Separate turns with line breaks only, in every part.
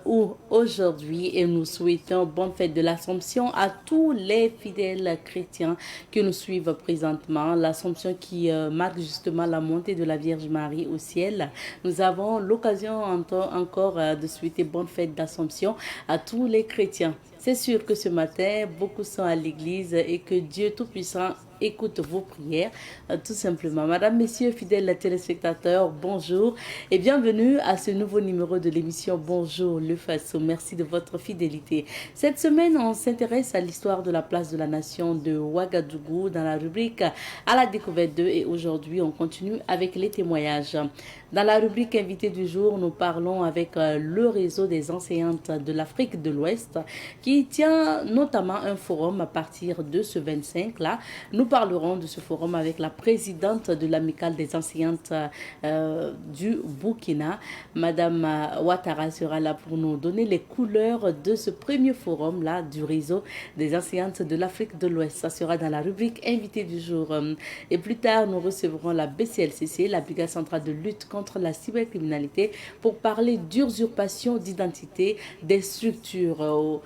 Août aujourd'hui et nous souhaitons bonne fête de l'Assomption à tous les fidèles chrétiens qui nous suivent présentement. L'Assomption qui marque justement la montée de la Vierge Marie au ciel. Nous avons l'occasion encore de souhaiter bonne fête d'Assomption à tous les chrétiens. C'est sûr que ce matin, beaucoup sont à l'église et que Dieu Tout-Puissant écoute vos prières, tout simplement. Madame, Messieurs, fidèles téléspectateurs, bonjour et bienvenue à ce nouveau numéro de l'émission Bonjour le Faso. Merci de votre fidélité. Cette semaine, on s'intéresse à l'histoire de la place de la nation de Ouagadougou dans la rubrique à la découverte d'eux et aujourd'hui, on continue avec les témoignages. Dans la rubrique invité du jour, nous parlons avec le réseau des enseignantes de l'Afrique de l'Ouest qui tient notamment un forum à partir de ce 25-là. Nous parlerons de ce forum avec la présidente de l'amicale des enseignantes du Burkina. Madame Ouattara sera là pour nous donner les couleurs de ce premier forum-là du réseau des enseignantes de l'Afrique de l'Ouest. Ça sera dans la rubrique invité du jour. Et plus tard, nous recevrons la BCLCC, la Brigade centrale de lutte contre la cybercriminalité, pour parler d'usurpation d'identité des structures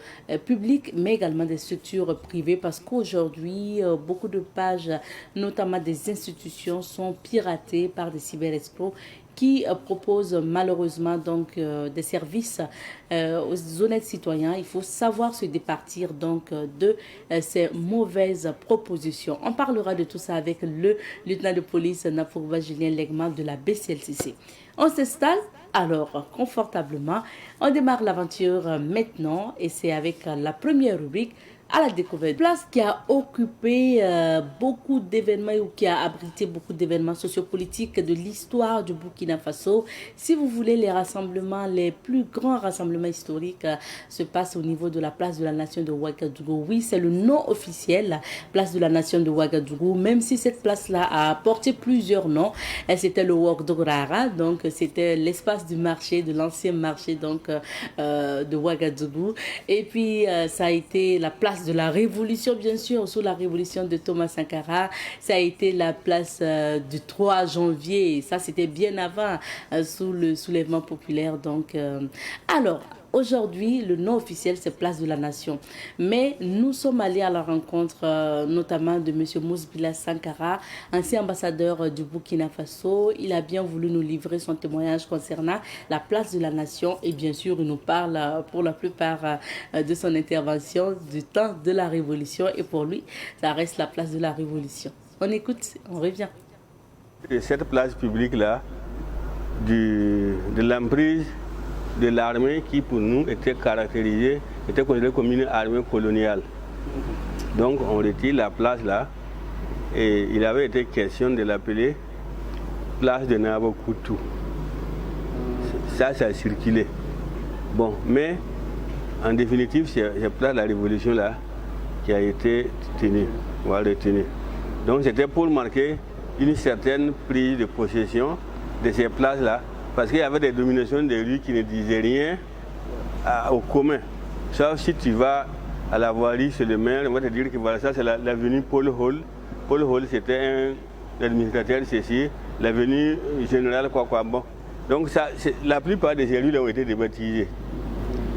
publiques, mais également des structures privées, parce qu'aujourd'hui, beaucoup de pages, notamment des institutions, sont piratées par des cyberescrocs qui proposent malheureusement donc des services aux honnêtes citoyens. Il faut savoir se départir donc de ces mauvaises propositions. On parlera de tout ça avec le lieutenant de police Nafourba Julien Legman de la BCLCC. On s'installe alors confortablement. On démarre l'aventure maintenant et c'est avec la première rubrique à la découverte. Place qui a occupé beaucoup d'événements ou qui a abrité beaucoup d'événements sociopolitiques de l'histoire du Burkina Faso. Si vous voulez, les rassemblements, les plus grands rassemblements historiques se passent au niveau de la place de la nation de Ouagadougou. Oui, c'est le nom officiel, place de la nation de Ouagadougou, même si cette place-là a porté plusieurs noms. C'était le Ouagadougou, donc c'était l'espace du marché, de l'ancien marché donc de Ouagadougou. Et puis ça a été la place de la Révolution, bien sûr, sous la Révolution de Thomas Sankara. Ça a été la place du 3 janvier. Ça, c'était bien avant, sous le soulèvement populaire. Donc, alors, aujourd'hui, le nom officiel, c'est Place de la Nation. Mais nous sommes allés à la rencontre, notamment de M. Mousbila Sankara, ancien ambassadeur du Burkina Faso. Il a bien voulu nous livrer son témoignage concernant la Place de la Nation. Et bien sûr, il nous parle pour la plupart de son intervention du temps de la Révolution. Et pour lui, ça reste la Place de la Révolution. On écoute, on revient.
Et cette place publique-là, de l'emprise de l'armée qui pour nous était caractérisée, était considérée comme une armée coloniale. Donc on retire la place là et il avait été question de l'appeler place de Nabokoutou. Ça a circulé. Bon, mais en définitive, c'est place de la Révolution là qui a été tenue, voire retenue. Donc c'était pour marquer une certaine prise de possession de ces places là. Parce qu'il y avait des dominations de rues qui ne disaient rien au commun. Sauf si tu vas à la voirie chez le maire, on va te dire que voilà, ça c'est l'avenue Paul Hall. Paul Hall c'était un administrateur ceci, l'avenue générale quoi. Bon. Donc ça, la plupart des rues ont été débaptisées.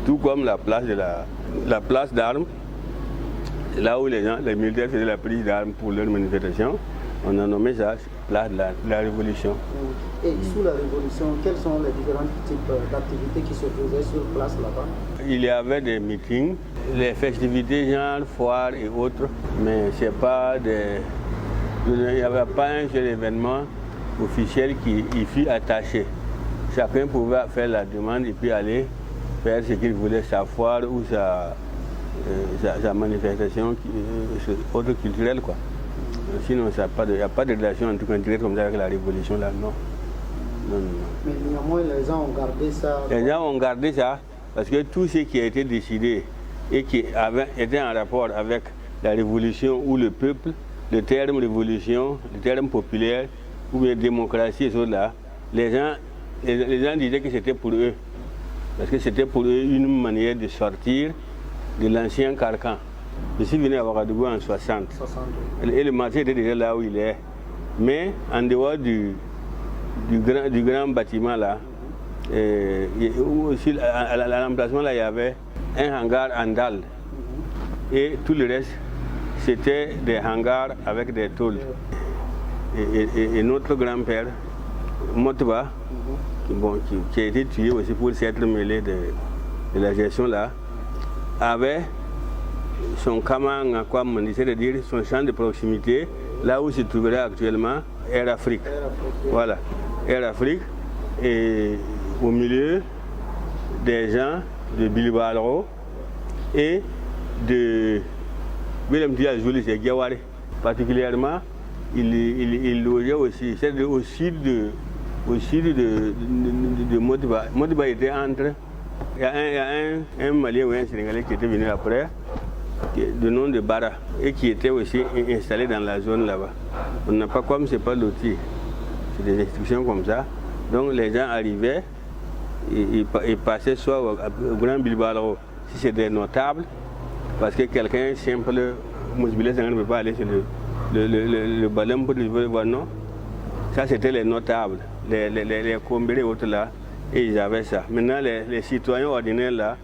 Tout comme la place d'armes, là où les militaires faisaient la prise d'armes pour leur manifestation, on a nommé ça place de la Révolution.
Et sous la Révolution, quels sont les différents types d'activités qui se faisaient sur place là-bas?
Il y avait des meetings, les festivités genre foires et autres, mais c'est pas il n'y avait pas un seul événement officiel qui y fut attaché. Chacun pouvait faire la demande et puis aller faire ce qu'il voulait, sa foire ou sa manifestation autre culturelle quoi. Sinon, il n'y a pas de relation en tout cas directe comme ça avec la Révolution là, non.
Mais néanmoins, les gens ont gardé ça.
Les gens ont gardé ça parce que tout ce qui a été décidé et qui était en rapport avec la Révolution ou le peuple, le terme révolution, le terme populaire ou bien démocratie, et là, les gens disaient que c'était pour eux. Parce que c'était pour eux une manière de sortir de l'ancien carcan. Je suis venu à Ouagadougou en 60. Et le marché était déjà là où il est. Mais en dehors du grand bâtiment là, Et aussi, à l'emplacement, là, il y avait un hangar en dalle. Et tout le reste, c'était des hangars avec des tôles. Et notre grand-père, Motba, qui a été tué aussi pour s'être mêlé de la gestion là, avait son kamang, c'est-à-dire son champ de proximité, là où se trouverait actuellement Air Afrique. Voilà, Air Afrique. Et au milieu des gens de Bilbao et de Willem Diaz-Joly, c'est Giawari. Particulièrement, il logeait aussi, c'est au sud de Modiba. Modiba était entre. Il y a un Malien ou un Sénégalais qui était venu après, du nom de Bara, et qui était aussi installé dans la zone là-bas. On n'a pas, comme c'est pas loti, c'est des instructions comme ça. Donc les gens arrivaient, ils passaient soit au Grand Bilbao, si c'est des notables, parce que quelqu'un simple, Mousbilé ne peut pas aller sur le ballon pour le voir, non. Ça c'était les notables, les combés et autres là, et ils avaient ça. Maintenant les citoyens ordinaires là,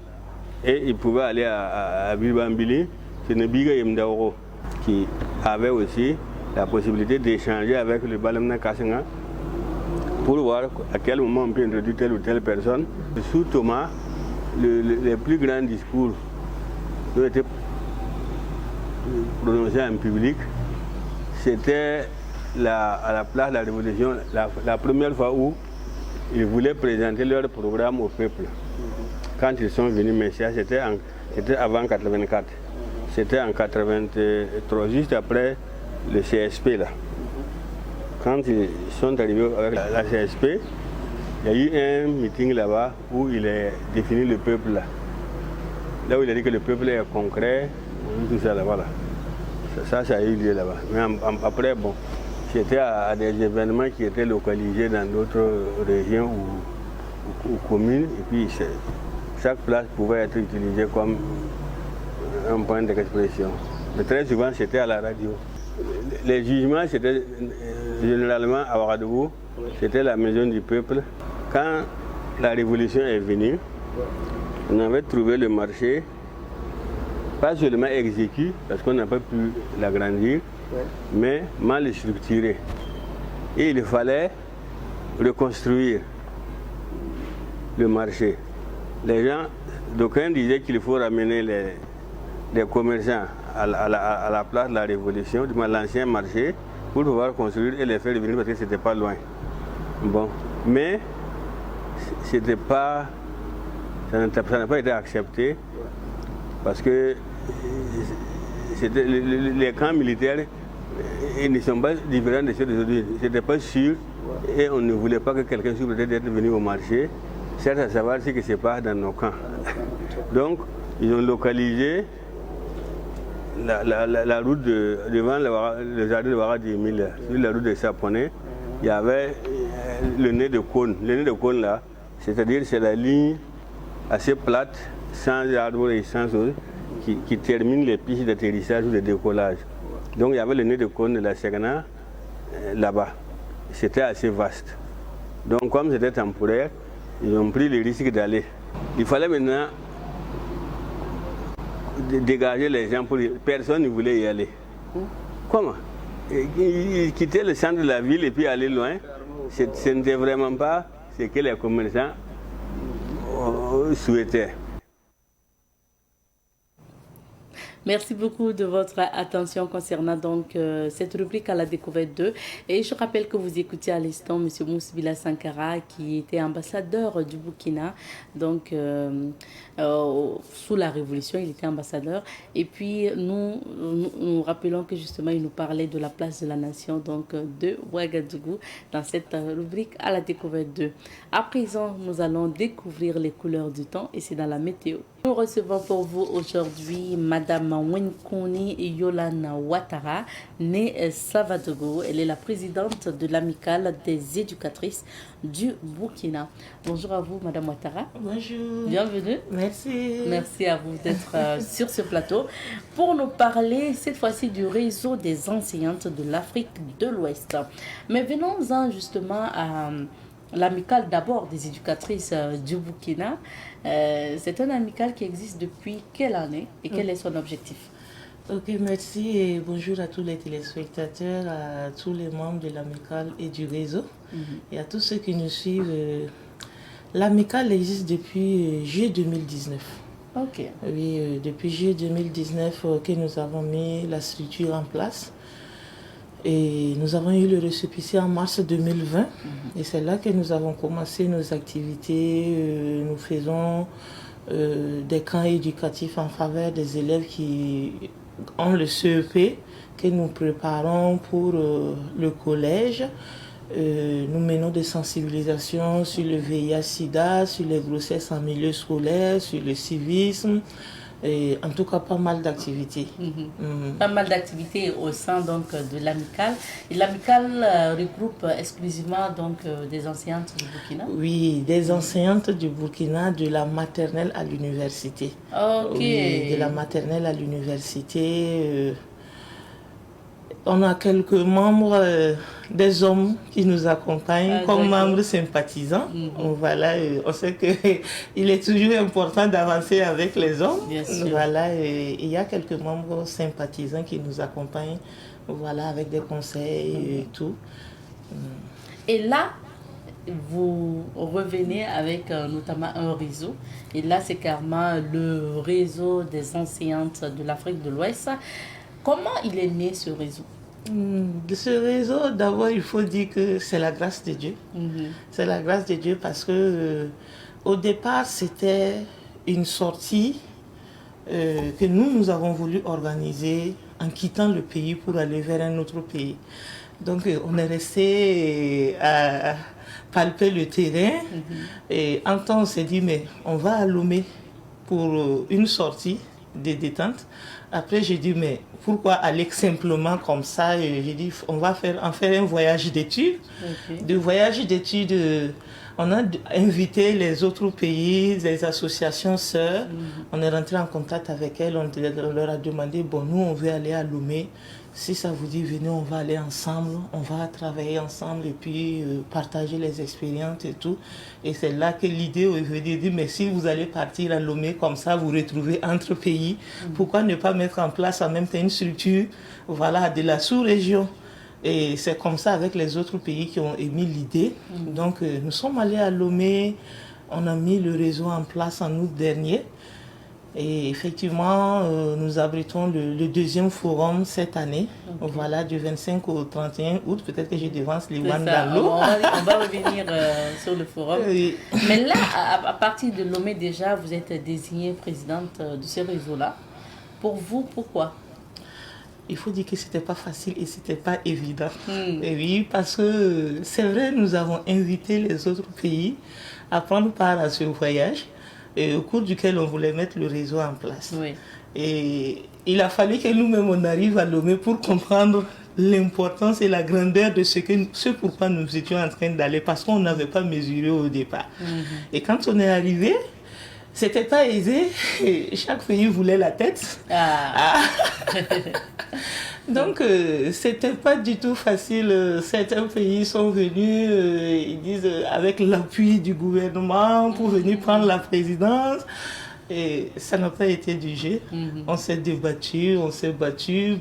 et ils pouvaient aller à Bilbambili, c'est Nebiga Yemdaoro qui avait aussi la possibilité d'échanger avec le Balamna Kassenga pour voir à quel moment on peut introduire telle ou telle personne. Sous Thomas, les plus grands discours qui ont été prononcés en public, c'était à la place de la Révolution, la première fois où ils voulaient présenter leur programme au peuple. Quand ils sont venus, mais c'était avant 84. C'était en 83, juste après le CSP là. Quand ils sont arrivés avec la CSP, il y a eu un meeting là-bas où il a défini le peuple là. Là où il a dit que le peuple est concret, tout ça là-bas. Là. Ça a eu lieu là-bas. Mais après, bon, c'était à des événements qui étaient localisés dans d'autres régions ou communes. Et puis chaque place pouvait être utilisée comme un point d'expression. Mais très souvent, c'était à la radio. Les jugements, c'était généralement à Ouagadougou, c'était la maison du peuple. Quand la révolution est venue, on avait trouvé le marché, pas seulement exécuté, parce qu'on n'a pas pu l'agrandir, mais mal structuré. Et il fallait reconstruire le marché. Les gens, d'aucuns disaient qu'il faut ramener les commerçants à la place de la Révolution, du l'ancien marché, pour pouvoir construire et les faire revenir parce que c'était pas loin. Bon, mais c'était pas, ça n'a pas été accepté parce que les camps militaires ils ne sont pas différents de ceux d'aujourd'hui. C'était pas sûr et on ne voulait pas que quelqu'un soit peut-être d'être venu au marché, certes à savoir ce qui se passe dans nos camps. Donc, ils ont localisé la route devant le jardin de Ouaga 10 000, sur la route de Saponné, il y avait le nez de cône. Le nez de cône là, c'est-à-dire c'est la ligne assez plate, sans arbres et sans eau, qui termine les pistes d'atterrissage ou de décollage. Donc il y avait le nez de cône de la Ségana là-bas. C'était assez vaste. Donc comme c'était temporaire, ils ont pris le risque d'aller. Il fallait maintenant dégager les gens, personne ne voulait y aller. Comment? Ils quittaient le centre de la ville et puis aller loin. Ce n'était vraiment pas ce que les commerçants souhaitaient.
Merci beaucoup de votre attention concernant donc cette rubrique à la découverte 2. Et je rappelle que vous écoutiez à l'instant M. Mousbila Sankara qui était ambassadeur du Burkina. Donc sous la Révolution, il était ambassadeur. Et puis nous rappelons que justement il nous parlait de la place de la nation donc de Ouagadougou dans cette rubrique à la découverte 2. À présent, nous allons découvrir les couleurs du temps et c'est dans la météo. Nous recevons pour vous aujourd'hui Madame Wenkoni Yolana Ouattara, née Savadogo. Elle est la présidente de l'amicale des éducatrices du Burkina. Bonjour à vous, Madame Ouattara.
Bonjour.
Bienvenue.
Merci.
Merci à vous d'être sur ce plateau pour nous parler cette fois-ci du réseau des enseignantes de l'Afrique de l'Ouest. Mais venons-en justement l'amicale d'abord des éducatrices du Burkina. C'est un amical qui existe depuis quelle année et quel est son objectif?
Ok, merci et bonjour à tous les téléspectateurs, à tous les membres de l'amicale et du réseau et à tous ceux qui nous suivent. L'amicale existe depuis juillet 2019.
Ok.
Oui, depuis juillet 2019 que nous avons mis la structure en place. Et nous avons eu le récépissé en mars 2020 et c'est là que nous avons commencé nos activités. Nous faisons des camps éducatifs en faveur des élèves qui ont le CEP que nous préparons pour le collège. Nous menons des sensibilisations sur le VIH-Sida, sur les grossesses en milieu scolaire, sur le civisme. Et en tout cas, pas mal d'activités.
Pas mal d'activités au sein donc, de l'amicale. Et l'amicale regroupe exclusivement donc, des enseignantes du Burkina?
Oui, des enseignantes du Burkina, de la maternelle à l'université.
Ok.
Oui, de la maternelle à l'université. On a quelques membres, des hommes qui nous accompagnent comme membres sympathisants. Voilà, on sait qu'il est toujours important d'avancer avec les hommes.
Bien sûr.
Voilà, il y a quelques membres sympathisants qui nous accompagnent, voilà, avec des conseils et tout.
Et là, vous revenez avec notamment un réseau. Et là, c'est carrément le réseau des enseignantes de l'Afrique de l'Ouest. Comment il est né ce réseau?
De ce réseau, d'abord, il faut dire que c'est la grâce de Dieu. C'est la grâce de Dieu parce que au départ, c'était une sortie que nous avons voulu organiser en quittant le pays pour aller vers un autre pays. Donc, on est resté à palper le terrain et en temps, on s'est dit, mais on va à Lomé pour une sortie de détente. Après, j'ai dit, mais pourquoi aller simplement comme ça? J'ai dit, on va faire un voyage d'études. De voyage d'études, on a invité les autres pays, les associations sœurs. On est rentré en contact avec elles. On leur a demandé, bon, nous, on veut aller à Lomé. Si ça vous dit, venez, on va aller ensemble, on va travailler ensemble et puis partager les expériences et tout. Et c'est là que l'idée est venue de dire, mais si vous allez partir à Lomé comme ça, vous retrouvez entre pays, pourquoi ne pas mettre en place en même temps une structure, voilà, de la sous-région? Et c'est comme ça avec les autres pays qui ont émis l'idée. Donc nous sommes allés à Lomé, on a mis le réseau en place en août dernier. Et effectivement, nous abritons le deuxième forum cette année, voilà, du 25 au 31 août. Peut-être que je devance les Wandalo.
On va revenir sur le forum. Oui. Mais là, à partir de Lomé, déjà, vous êtes désignée présidente de ce réseau-là. Pour vous, pourquoi?
Il faut dire que ce n'était pas facile et ce n'était pas évident. Et oui, parce que c'est vrai, nous avons invité les autres pays à prendre part à ce voyage. Et au cours duquel on voulait mettre le réseau en place. Oui. Et il a fallu que nous-mêmes on arrive à Lomé pour comprendre l'importance et la grandeur de ce pourquoi nous étions en train d'aller, parce qu'on n'avait pas mesuré au départ. Et quand on est arrivé, c'était pas aisé, et chaque pays voulait la tête. Donc, c'était pas du tout facile. Certains pays sont venus, ils disent, avec l'appui du gouvernement pour venir prendre la présidence. Et ça n'a pas été du jeu. On s'est débattu, on s'est battu.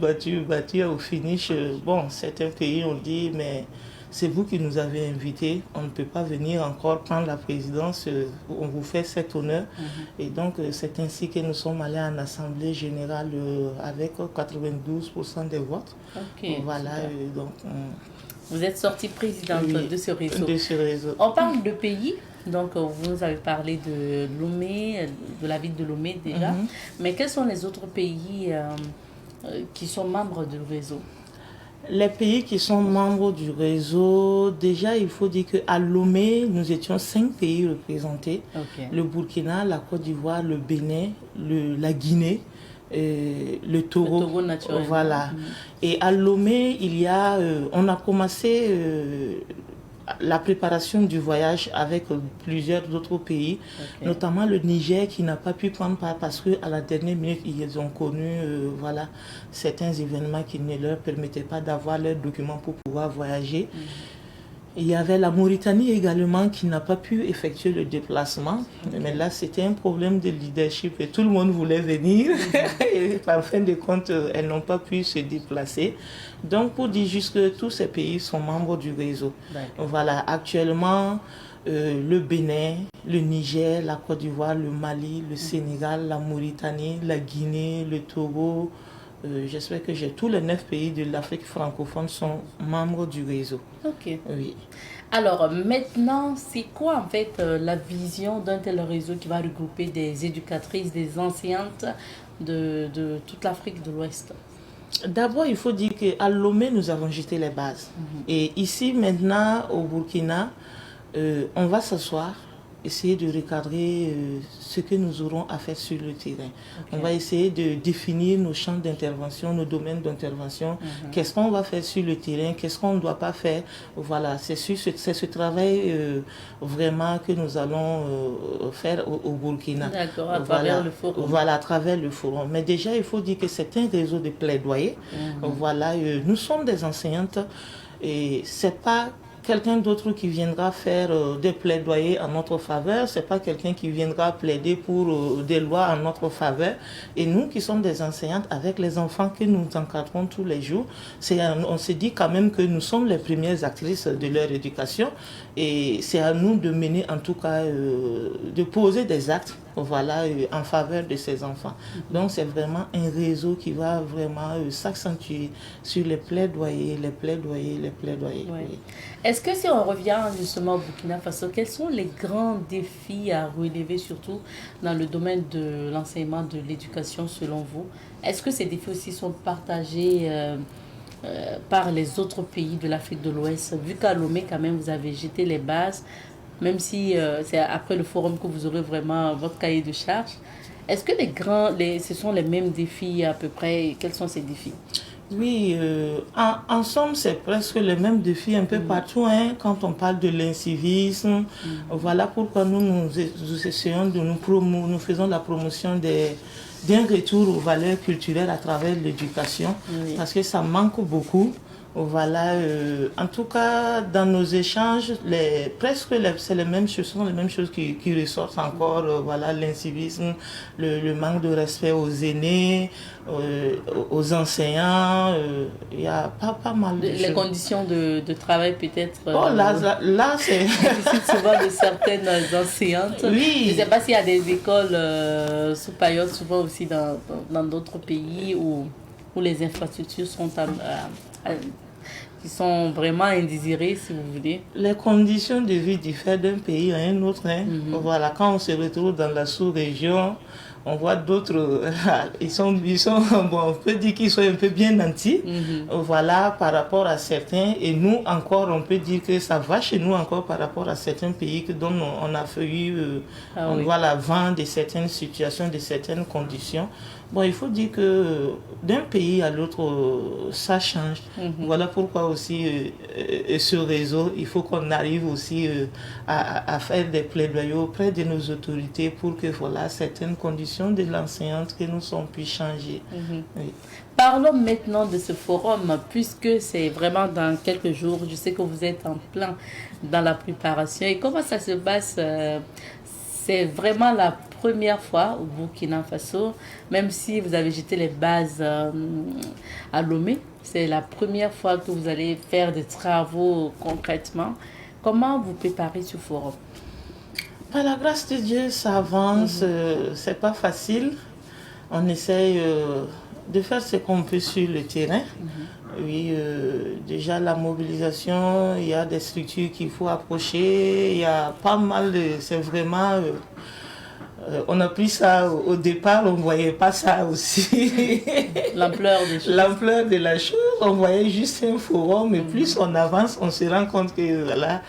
Au finish, bon, certains pays ont dit, mais c'est vous qui nous avez invités, on ne peut pas venir encore prendre la présidence, on vous fait cet honneur. Et donc, c'est ainsi que nous sommes allés en Assemblée générale avec 92% des votes. Voilà, donc...
Vous êtes sortie présidente de ce réseau.
De ce réseau.
On parle de pays, donc vous nous avez parlé de Lomé, de la ville de Lomé déjà. Mais quels sont les autres pays qui sont membres du réseau?
Les pays qui sont membres du réseau, déjà il faut dire qu'à Lomé, nous étions 5 pays représentés. Le Burkina, la Côte d'Ivoire, le Bénin, la Guinée, le Togo.
Le Togo naturel.
Voilà. Et à Lomé, on a commencé la préparation du voyage avec plusieurs autres pays, notamment le Niger qui n'a pas pu prendre part parce qu'à la dernière minute, ils ont connu certains événements qui ne leur permettaient pas d'avoir leurs documents pour pouvoir voyager. Il y avait la Mauritanie également qui n'a pas pu effectuer le déplacement. Okay. Mais là, c'était un problème de leadership et tout le monde voulait venir. Et en fin de compte, elles n'ont pas pu se déplacer. Donc, pour dire juste que tous ces pays sont membres du réseau. Voilà, actuellement, le Bénin, le Niger, la Côte d'Ivoire, le Mali, le Sénégal, la Mauritanie, la Guinée, le Togo. J'espère que tous les 9 pays de l'Afrique francophone sont membres du réseau.
Ok.
Oui.
Alors maintenant, c'est quoi en fait la vision d'un tel réseau qui va regrouper des éducatrices, des enseignantes de toute l'Afrique de l'Ouest?
D'abord, il faut dire qu'à Lomé, nous avons jeté les bases. Et ici, maintenant, au Burkina, on va s'asseoir, essayer de recadrer ce que nous aurons à faire sur le terrain. Okay. On va essayer de définir nos champs d'intervention, nos domaines d'intervention. Qu'est-ce qu'on va faire sur le terrain, qu'est-ce qu'on ne doit pas faire. Voilà, c'est ce travail vraiment que nous allons faire au Burkina.
D'accord, à travers le forum.
Voilà, à travers le forum. Mais déjà, il faut dire que c'est un réseau de plaidoyer. Voilà, nous sommes des enseignantes et c'est pas quelqu'un d'autre qui viendra faire des plaidoyers en notre faveur, c'est pas quelqu'un qui viendra plaider pour des lois en notre faveur. Et nous qui sommes des enseignantes avec les enfants que nous encadrons tous les jours, on se dit quand même que nous sommes les premières actrices de leur éducation et c'est à nous de mener en tout cas, de poser des actes voilà, en faveur de ces enfants. Donc c'est vraiment un réseau qui va vraiment s'accentuer sur les plaidoyers.
Ouais. Oui. Est-ce que si on revient justement au Burkina Faso, quels sont les grands défis à relever, surtout dans le domaine de l'enseignement, de l'éducation selon vous? Est-ce que ces défis aussi sont partagés par les autres pays de l'Afrique de l'Ouest? Vu qu'à Lomé, quand même, vous avez jeté les bases, même si c'est après le forum que vous aurez vraiment votre cahier de charge. Est-ce que ce sont les mêmes défis à peu près? Quels sont ces défis?
Oui, en somme, c'est presque les mêmes défis un peu partout, hein, quand on parle de l'incivisme. Voilà pourquoi nous essayons de nous faisons la promotion d'un retour aux valeurs culturelles à travers l'éducation, parce que ça manque beaucoup. Voilà, en tout cas, dans nos échanges, c'est les mêmes choses, sont les mêmes choses qui ressortent encore. Voilà, l'incivisme, le manque de respect aux aînés, aux enseignants. Il y a pas mal de choses.
Les conditions de travail peut-être.
Bon, là c'est
difficile souvent de certaines enseignantes.
Oui.
Je ne sais pas s'il y a des écoles sous Payotte, souvent aussi dans d'autres pays où les infrastructures sont qui sont vraiment indésirées, si vous voulez.
Les conditions de vie diffèrent d'un pays à un autre. Hein. Voilà, quand on se retrouve dans la sous-région, on voit d'autres, ils sont bon, on peut dire qu'ils sont un peu bien nantis, voilà, par rapport à certains. Et nous, encore, on peut dire que ça va chez nous encore par rapport à certains pays dont on a eu, voilà, vent de certaines situations, de certaines conditions. Bon, il faut dire que d'un pays à l'autre, ça change. Voilà pourquoi aussi, ce réseau, il faut qu'on arrive aussi à faire des plaidoyers auprès de nos autorités pour que voilà, certaines conditions de l'enseignante que nous sommes puissent changer. Oui.
Parlons maintenant de ce forum, puisque c'est vraiment dans quelques jours. Je sais que vous êtes en plein dans la préparation. Et comment ça se passe? C'est vraiment la première fois au Burkina Faso, même si vous avez jeté les bases à Lomé, c'est la première fois que vous allez faire des travaux concrètement. Comment vous préparez ce forum?
Par la grâce de Dieu, ça avance, c'est pas facile. On essaye de faire ce qu'on peut sur le terrain. Oui, déjà la mobilisation, il y a des structures qu'il faut approcher, il y a pas mal de... C'est vraiment... on a pris ça au départ, on ne voyait pas ça aussi.
L'ampleur des choses.
L'ampleur de la chose, on voyait juste un forum, mais plus on avance, on se rend compte que voilà,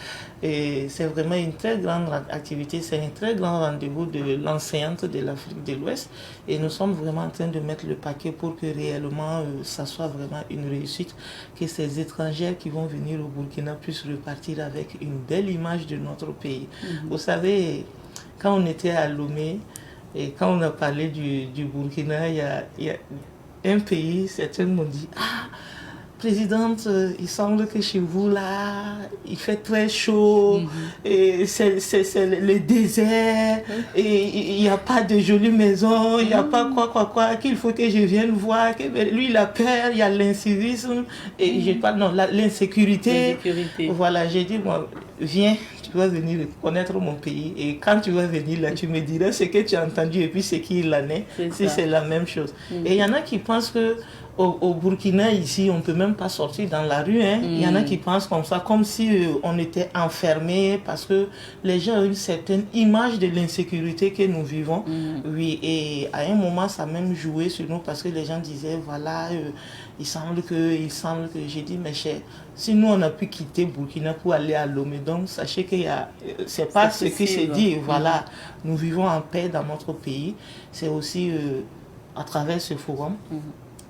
et c'est vraiment une très grande activité, c'est un très grand rendez-vous de l'enseignante de l'Afrique de l'Ouest. Et nous sommes vraiment en train de mettre le paquet pour que réellement ça soit vraiment une réussite, que ces étrangers qui vont venir au Burkina puissent repartir avec une belle image de notre pays. Vous savez, quand on était à Lomé et quand on a parlé du Burkina, il y a un pays, certains m'ont dit « Ah, présidente, il semble que chez vous, là, il fait très chaud, et c'est le désert, et il n'y a pas de jolies maisons, il n'y a pas quoi, qu'il faut que je vienne voir. Lui, il a peur, il y a l'incivisme, et je parle, non, l'insécurité. Voilà, j'ai dit, moi, viens, tu vas venir connaître mon pays, et quand tu vas venir là, tu me diras ce que tu as entendu, et puis ce qu'il en est, si c'est la même chose. Et il y en a qui pensent que au Burkina, ici, on ne peut même pas sortir dans la rue. Hein. Il y en a qui pensent comme ça, comme si on était enfermés, parce que les gens ont une certaine image de l'insécurité que nous vivons. Oui, et à un moment, ça a même joué sur nous, parce que les gens disaient, voilà, il semble que, j'ai dit, mes chers, si nous, on a pu quitter Burkina pour aller à Lomé, donc sachez que c'est pas ce qui se dit. Voilà, nous vivons en paix dans notre pays. C'est aussi, à travers ce forum,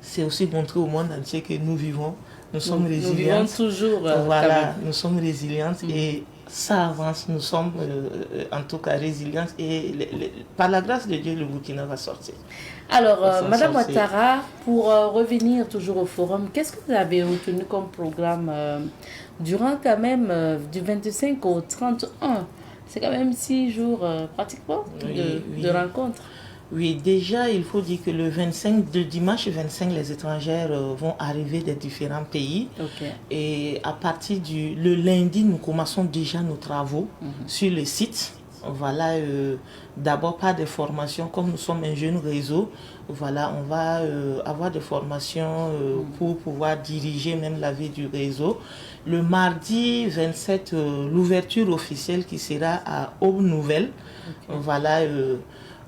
c'est aussi montrer au monde entier que nous vivons, nous sommes résilientes.
Nous vivons toujours.
Voilà, nous sommes résilientes et ça avance, nous sommes en tout cas résilientes et par la grâce de Dieu, le Burkina va sortir.
Alors, Madame Ouattara, pour revenir toujours au forum, qu'est-ce que vous avez retenu comme programme durant quand même du 25 au 31? C'est quand même 6 jours pratiquement de rencontres.
Oui, déjà, il faut dire que le dimanche 25, les étrangères vont arriver des différents pays. Et à partir le lundi, nous commençons déjà nos travaux sur le site. Voilà, d'abord par des formations, comme nous sommes un jeune réseau, voilà, on va avoir des formations pour pouvoir diriger même la vie du réseau. Le mardi 27, l'ouverture officielle qui sera à Aube Nouvelle. Voilà,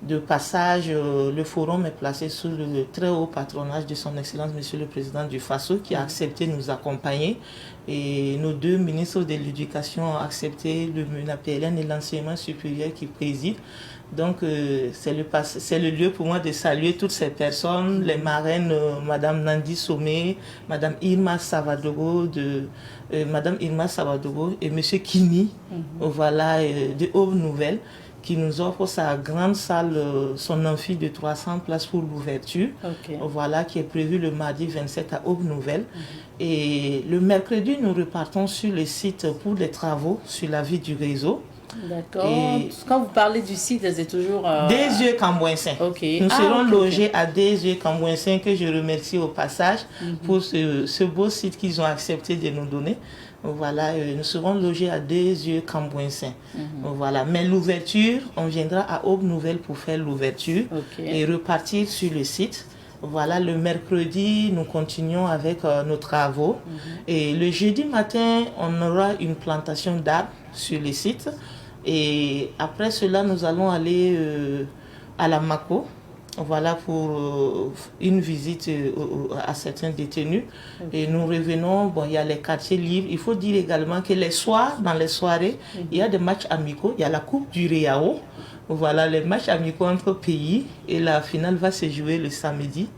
de passage, le forum est placé sous le très haut patronage de son Excellence Monsieur le Président du Faso qui a accepté de nous accompagner. Et nos 2 ministres de l'Éducation ont accepté le MENAPLN et l'enseignement supérieur qui préside. Donc, c'est le lieu pour moi de saluer toutes ces personnes, les marraines, Madame Nandi Somé, Madame Irma Savadogo, Madame Irma Savadogo et Monsieur Kini, voilà, de Aube Nouvelle, qui nous offre sa grande salle, son amphi de 300 places pour l'ouverture, voilà, qui est prévu le mardi 27 à Aube Nouvelle. Et le mercredi, nous repartons sur le site pour des travaux sur la vie du réseau.
D'accord. Quand vous parlez du site, c'est toujours...
Des Cambouensin. Nous serons logés à Des Cambouensin, que je remercie au passage pour ce beau site qu'ils ont accepté de nous donner. Voilà, nous serons logés à Des Cambouensin. Voilà, mais l'ouverture, on viendra à Aube Nouvelle pour faire l'ouverture et repartir sur le site. Voilà, le mercredi, nous continuons avec nos travaux. Et le jeudi matin, on aura une plantation d'arbres sur le site. Et après cela, nous allons aller à la Mako. Voilà, pour une visite à certains détenus. Et nous revenons, bon, il y a les quartiers libres. Il faut dire également que les soirs, dans les soirées, il y a des matchs amicaux. Il y a la Coupe du Réao. Voilà, les matchs amicaux entre pays. Et la finale va se jouer le samedi.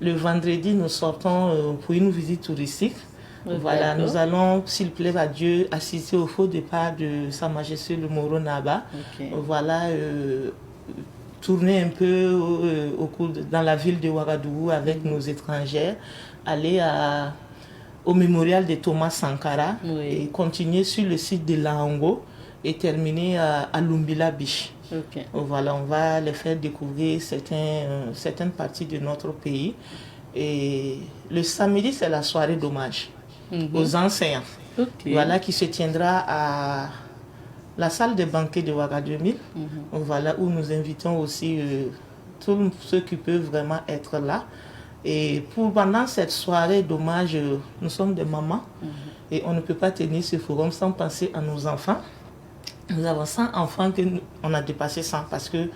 Le vendredi, nous sortons pour une visite touristique. Voilà, nous allons, s'il plaît à Dieu, assister au faux départ de Sa Majesté le Moro Naba. Voilà, tourner un peu dans la ville de Ouagadougou avec nos étrangères, aller au mémorial de Thomas Sankara et continuer sur le site de Lahango et terminer à Lumbila Beach. Voilà, on va les faire découvrir certaines parties de notre pays. Et le samedi, c'est la soirée d'hommage aux enseignants. Voilà, qui se tiendra à la salle de banquet de Ouagadougou, voilà, où nous invitons aussi tous ceux qui peuvent vraiment être là. Et pendant cette soirée d'hommage, nous sommes des mamans et on ne peut pas tenir ce forum sans penser à nos enfants. Nous avons 100 enfants qu'on a dépassé 100 parce que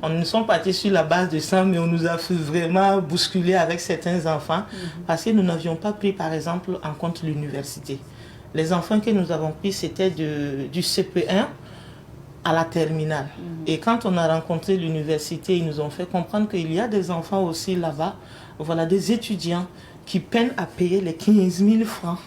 on ne sommes partis sur la base de 100, mais on nous a fait vraiment bousculer avec certains enfants parce que nous n'avions pas pris par exemple en compte l'université. Les enfants que nous avons pris, c'était du CP1 à la terminale. Et quand on a rencontré l'université, ils nous ont fait comprendre qu'il y a des enfants aussi là-bas, voilà, des étudiants qui peinent à payer les 15 000 francs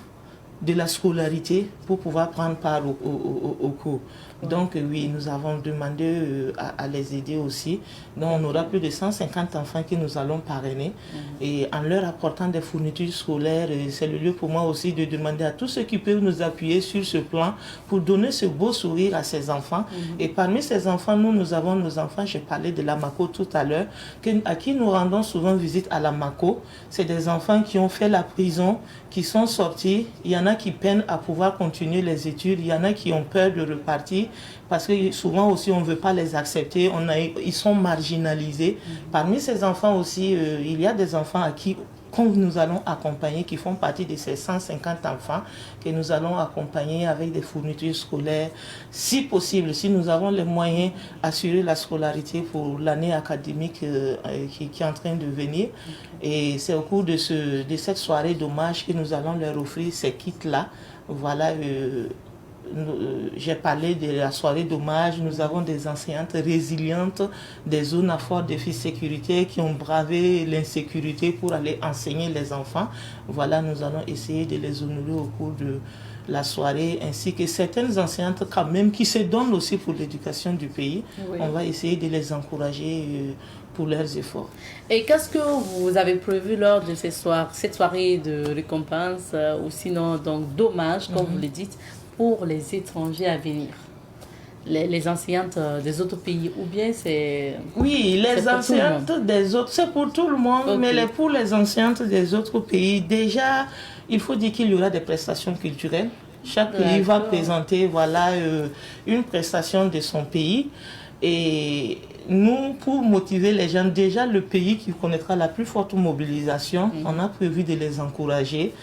de la scolarité pour pouvoir prendre part au cours. Donc oui, nous avons demandé à les aider aussi. Donc on aura plus de 150 enfants que nous allons parrainer. Et en leur apportant des fournitures scolaires, c'est le lieu pour moi aussi de demander à tous ceux qui peuvent nous appuyer sur ce plan pour donner ce beau sourire à ces enfants. Et parmi ces enfants, nous avons nos enfants, j'ai parlé de la MACO tout à l'heure, à qui nous rendons souvent visite à la MACO. C'est des enfants qui ont fait la prison, qui sont sortis. Il y en a qui peinent à pouvoir continuer les études. Il y en a qui ont peur de repartir parce que souvent aussi on ne veut pas les accepter. Ils sont marginalisés. Parmi ces enfants aussi, il y a des enfants à qui nous allons accompagner, qui font partie de ces 150 enfants que nous allons accompagner avec des fournitures scolaires. Si possible, si nous avons les moyens, assurer la scolarité pour l'année académique qui est en train de venir. Et c'est au cours de cette soirée d'hommage que nous allons leur offrir ces kits-là. Voilà, j'ai parlé de la soirée d'hommage. Nous avons des enseignantes résilientes des zones à fort défi sécurité qui ont bravé l'insécurité pour aller enseigner les enfants. Voilà, nous allons essayer de les honorer au cours de la soirée, ainsi que certaines enseignantes quand même qui se donnent aussi pour l'éducation du pays. Oui. On va essayer de les encourager pour leurs efforts.
Et qu'est-ce que vous avez prévu lors de cette soirée de récompense ou sinon donc d'hommage, comme vous le dites, pour les étrangers à venir, les enseignantes des autres pays, ou bien c'est...
Oui, les enseignantes des autres, c'est pour tout le monde, mais pour les enseignantes des autres pays, déjà, il faut dire qu'il y aura des prestations culturelles. Chaque pays va présenter une prestation de son pays. Et nous, pour motiver les gens, déjà le pays qui connaîtra la plus forte mobilisation, on a prévu de les encourager,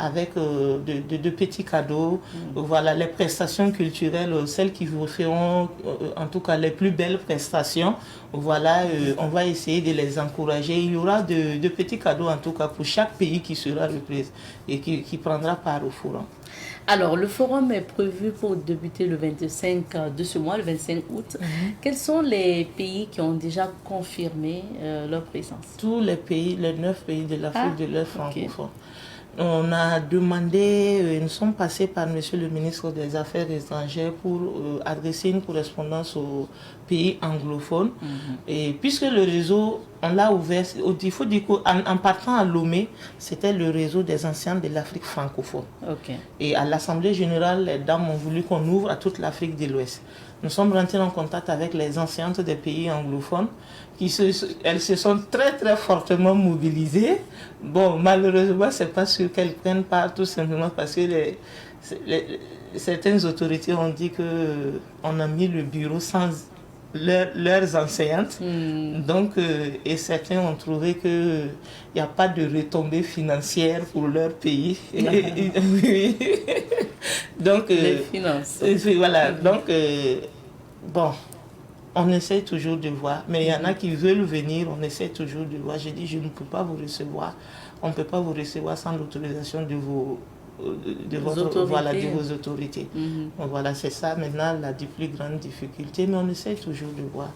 avec de petits cadeaux, les prestations culturelles, celles qui vous feront en tout cas les plus belles prestations, on va essayer de les encourager. Il y aura de petits cadeaux en tout cas pour chaque pays qui sera représenté et qui prendra part au forum.
Alors, le forum est prévu pour débuter le 25 de ce mois, le 25 août. Quels sont les pays qui ont déjà confirmé leur présence?
Tous les pays, les 9 pays de l'Afrique de l'Est francophone. On a demandé, nous sommes passés par monsieur le ministre des Affaires étrangères pour adresser une correspondance aux pays anglophones. Et puisque le réseau, on l'a ouvert, il faut dire qu'en partant à Lomé, c'était le réseau des anciens de l'Afrique francophone. Et à l'Assemblée générale, les dames ont voulu qu'on ouvre à toute l'Afrique de l'Ouest. Nous sommes rentrés en contact avec les enseignantes des pays anglophones. Elles se sont très très fortement mobilisées. Bon, malheureusement, c'est pas sûr qu'elles prennent part, tout simplement parce que certaines autorités ont dit qu'on a mis le bureau sans leurs enseignantes. Donc, et certains ont trouvé qu'il n'y a pas de retombées financières pour leur pays. Donc,
les finances.
Voilà, donc, bon, on essaie toujours de voir, mais il y en a qui veulent venir, on essaie toujours de voir. J'ai dit, je ne peux pas vous recevoir, on ne peut pas vous recevoir sans l'autorisation de vos autorités. Donc, voilà, c'est ça maintenant la plus grande difficulté, mais on essaie toujours de voir.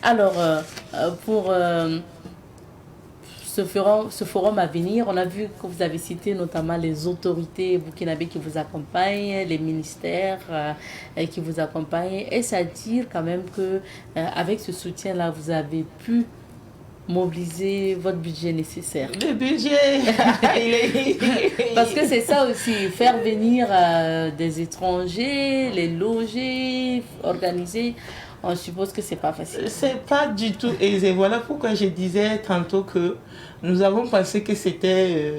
Alors, pour ce forum à venir, on a vu que vous avez cité notamment les autorités burkinabées qui vous accompagnent, les ministères qui vous accompagnent. Est-ce à dire quand même que avec ce soutien-là, vous avez pu mobiliser votre budget nécessaire?
Le budget
Parce que c'est ça aussi, faire venir des étrangers, les loger, organiser. On suppose que c'est pas facile.
C'est pas du tout aisé. Voilà pourquoi je disais tantôt que nous avons pensé que c'était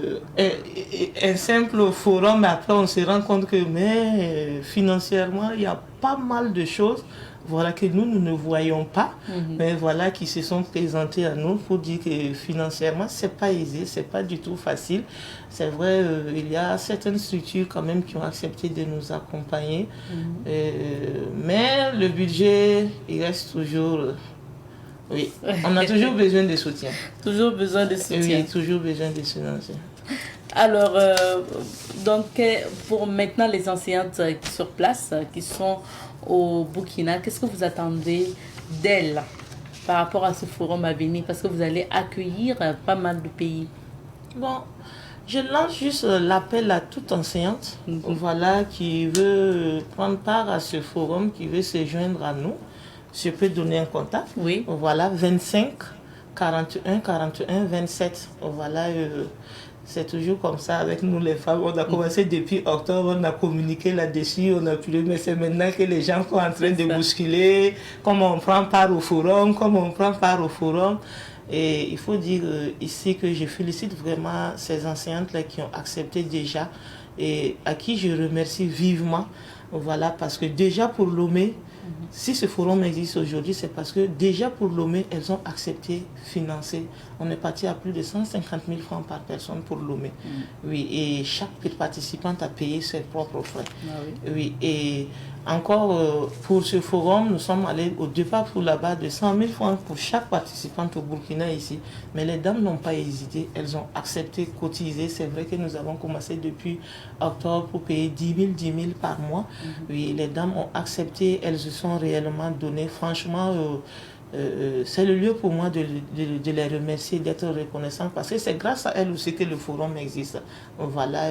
un simple forum, mais après on se rend compte que financièrement, il y a pas mal de choses que nous ne voyons pas, mais qui se sont présentées à nous pour dire que financièrement, c'est pas aisé, c'est pas du tout facile. C'est vrai, il y a certaines structures quand même qui ont accepté de nous accompagner, mais le budget, il reste toujours... Oui, on a toujours besoin de soutien.
Toujours besoin de soutien.
Oui, toujours besoin de soutien.
Alors, donc, pour maintenant les enseignantes qui sont sur place, qui sont au Burkina, qu'est-ce que vous attendez d'elles par rapport à ce forum à venir? Parce que vous allez accueillir pas mal de pays.
Bon, Je lance juste l'appel à toute enseignante voilà, qui veut prendre part à ce forum, qui veut se joindre à nous. Je peux donner un contact.
Oui.
Voilà, 25 41 41 27. Voilà, c'est toujours comme ça avec nous les femmes. On a commencé depuis octobre, on a communiqué là-dessus, on a pu, mais c'est maintenant que les gens sont en train de bousculer, comment on prend part au forum, Et il faut dire ici que je félicite vraiment ces enseignantes-là qui ont accepté déjà et à qui je remercie vivement. Voilà, parce que déjà pour Lomé, si ce forum existe aujourd'hui, c'est parce que déjà pour Lomé, elles ont accepté financer. On est parti à plus de 150 000 francs par personne pour Lomé. Oui, et chaque participante a payé ses propres frais.
Ah oui.
Oui, et encore pour ce forum, nous sommes allés au départ pour là-bas de 100 000 francs pour chaque participante au Burkina ici. Mais les dames n'ont pas hésité, elles ont accepté cotiser. C'est vrai que nous avons commencé depuis octobre pour payer 10 000 par mois. Oui, les dames ont accepté, elles se sont réellement données. Franchement, c'est le lieu pour moi de les remercier, d'être reconnaissant parce que c'est grâce à elles aussi que le forum existe. Voilà.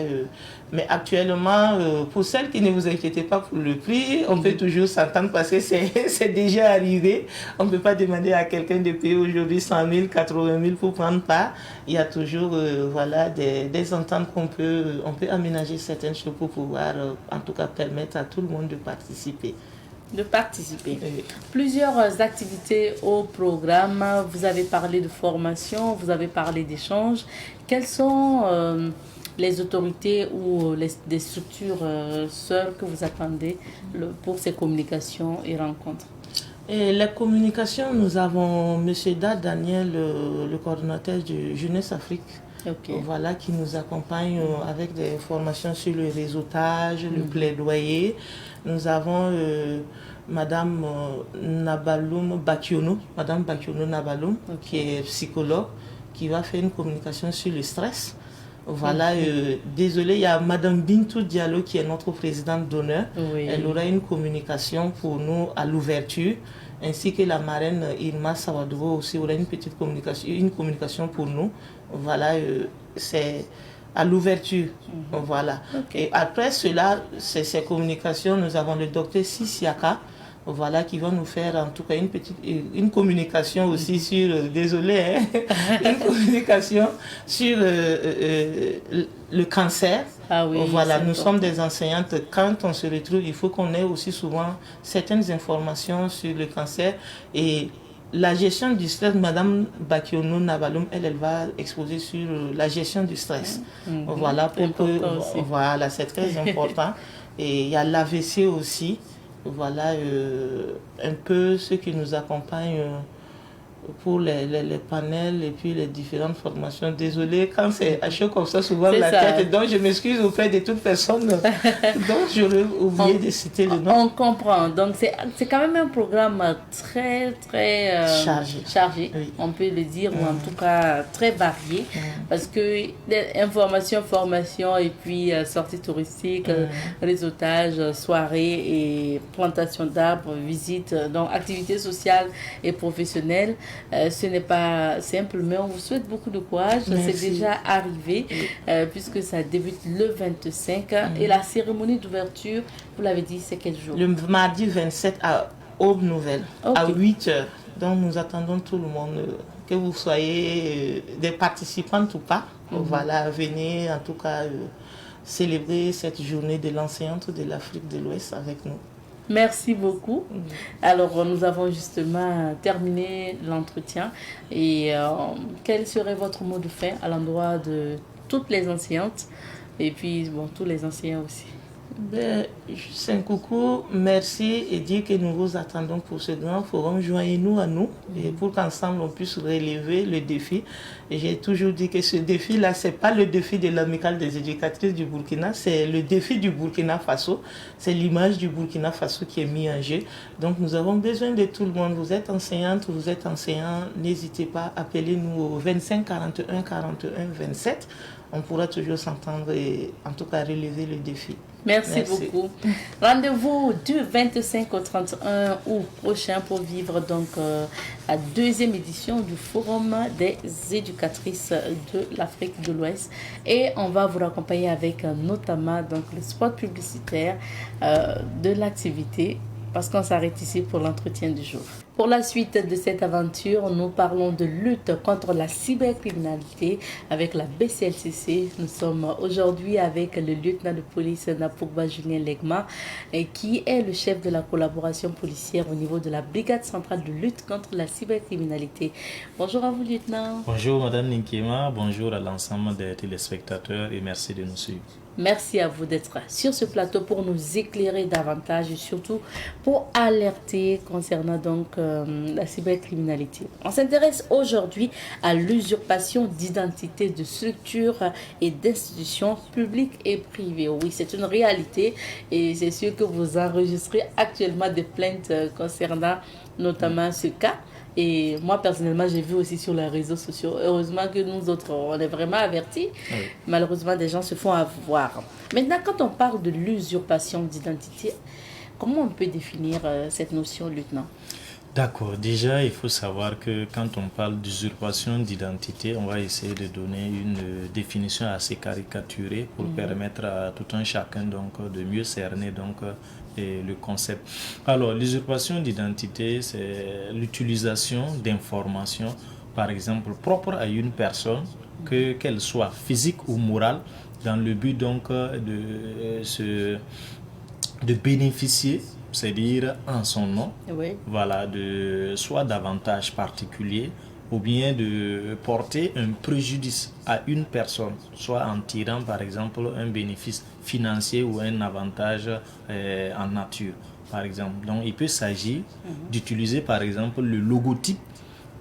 Mais actuellement, pour celles qui ne vous inquiétez pas pour le prix, on peut toujours s'entendre parce que c'est déjà arrivé. On ne peut pas demander à quelqu'un de payer aujourd'hui 100 000, 80 000 pour prendre part. Il y a toujours voilà, des ententes on peut aménager certaines choses pour pouvoir en tout cas permettre à tout le monde de participer.
Oui. Plusieurs activités au programme. Vous avez parlé de formation, vous avez parlé d'échange. Quelles sont les autorités ou des structures sœurs que vous attendez pour ces communications et rencontres?
Et la communication, nous avons M. Daniel, le coordonnateur de Jeunesse Afrique.
Okay.
Voilà, qui nous accompagne avec des formations sur le réseautage, le plaidoyer. Nous avons Madame Nabaloum Bakiono, qui est psychologue, qui va faire une communication sur le stress. Voilà, désolé, il y a Madame Bintou Diallo qui est notre présidente d'honneur. Oui. Elle aura une communication pour nous à l'ouverture, ainsi que la marraine Irma Sawadovo aussi aura une petite communication pour nous. Voilà, c'est à l'ouverture. Voilà. Okay. Et après cela, ces communications, nous avons le docteur Sissiaka, voilà, qui va nous faire en tout cas une communication aussi sur, désolé, une communication sur le cancer.
Ah oui,
voilà, nous sommes des enseignantes. Quand on se retrouve, il faut qu'on ait aussi souvent certaines informations sur le cancer et la gestion du stress. Madame Bakiono Nabaloum, elle va exposer sur la gestion du stress. Voilà, voilà, c'est très important. Et il y a l'AVC aussi. Voilà un peu ce qui nous accompagne pour les panels et puis les différentes formations. Désolée, quand c'est à chaud comme ça, souvent la tête. Donc je m'excuse auprès de toute personne dont j'aurais oublié de citer le nom.
On comprend. Donc c'est quand même un programme très chargé. Oui. On peut le dire, ou en tout cas très varié. Parce que information, formation et puis sortie touristique, réseautage, soirée et plantation d'arbres, visite, donc activités sociales et professionnelles. Ce n'est pas simple, mais on vous souhaite beaucoup de courage. C'est déjà arrivé, puisque ça débute le 25. Et la cérémonie d'ouverture, vous l'avez dit, c'est quel jour?
Le mardi 27 à Aube Nouvelle, à 8h. Donc nous attendons tout le monde, que vous soyez des participantes ou pas. Voilà, venez en tout cas célébrer cette journée de l'enseignante de l'Afrique de l'Ouest avec nous.
Merci beaucoup. Alors, nous avons justement terminé l'entretien. Et quel serait votre mot de fin à l'endroit de toutes les enseignantes et puis tous les enseignants aussi?
Juste un coucou, merci et dire que nous vous attendons pour ce grand forum. Joignez-nous à nous et pour qu'ensemble on puisse relever le défi. Et j'ai toujours dit que ce défi-là, ce n'est pas le défi de l'amicale des éducatrices du Burkina, c'est le défi du Burkina Faso. C'est l'image du Burkina Faso qui est mise en jeu. Donc nous avons besoin de tout le monde. Vous êtes enseignante, vous êtes enseignant, n'hésitez pas, appelez-nous au 25 41 41 27. On pourra toujours s'entendre et en tout cas relever le défi.
Merci beaucoup. Rendez-vous du 25 au 31 août prochain pour vivre donc la deuxième édition du Forum des éducatrices de l'Afrique de l'Ouest. Et on va vous accompagner avec notamment donc, le spot publicitaire de l'activité, parce qu'on s'arrête ici pour l'entretien du jour. Pour la suite de cette aventure, nous parlons de lutte contre la cybercriminalité avec la BCLCC. Nous sommes aujourd'hui avec le lieutenant de police Napogba Julien Legma, qui est le chef de la collaboration policière au niveau de la brigade centrale de lutte contre la cybercriminalité. Bonjour à vous, lieutenant.
Bonjour, Madame Ninkema. Bonjour à l'ensemble des téléspectateurs et merci de nous suivre.
Merci à vous d'être sur ce plateau pour nous éclairer davantage et surtout pour alerter concernant donc la cybercriminalité. On s'intéresse aujourd'hui à l'usurpation d'identité de structures et d'institutions publiques et privées. Oui, c'est une réalité et c'est sûr que vous enregistrez actuellement des plaintes concernant notamment ce cas. Et moi, personnellement, j'ai vu aussi sur les réseaux sociaux. Heureusement que nous autres, on est vraiment avertis. Oui. Malheureusement, des gens se font avoir. Maintenant, quand on parle de l'usurpation d'identité, comment on peut définir cette notion, lieutenant?
D'accord. Déjà, il faut savoir que quand on parle d'usurpation d'identité, on va essayer de donner une définition assez caricaturée pour permettre à tout un chacun donc, de mieux cerner donc, le concept. Alors, l'usurpation d'identité, c'est l'utilisation d'informations, par exemple, propres à une personne, qu'elle soit physique ou morale, dans le but donc de bénéficier, c'est-à-dire en son nom, oui. Voilà, de soit d'avantages particuliers ou bien de porter un préjudice à une personne, soit en tirant par exemple un bénéfice financier ou un avantage en nature, par exemple. Donc il peut s'agir d'utiliser par exemple le logotype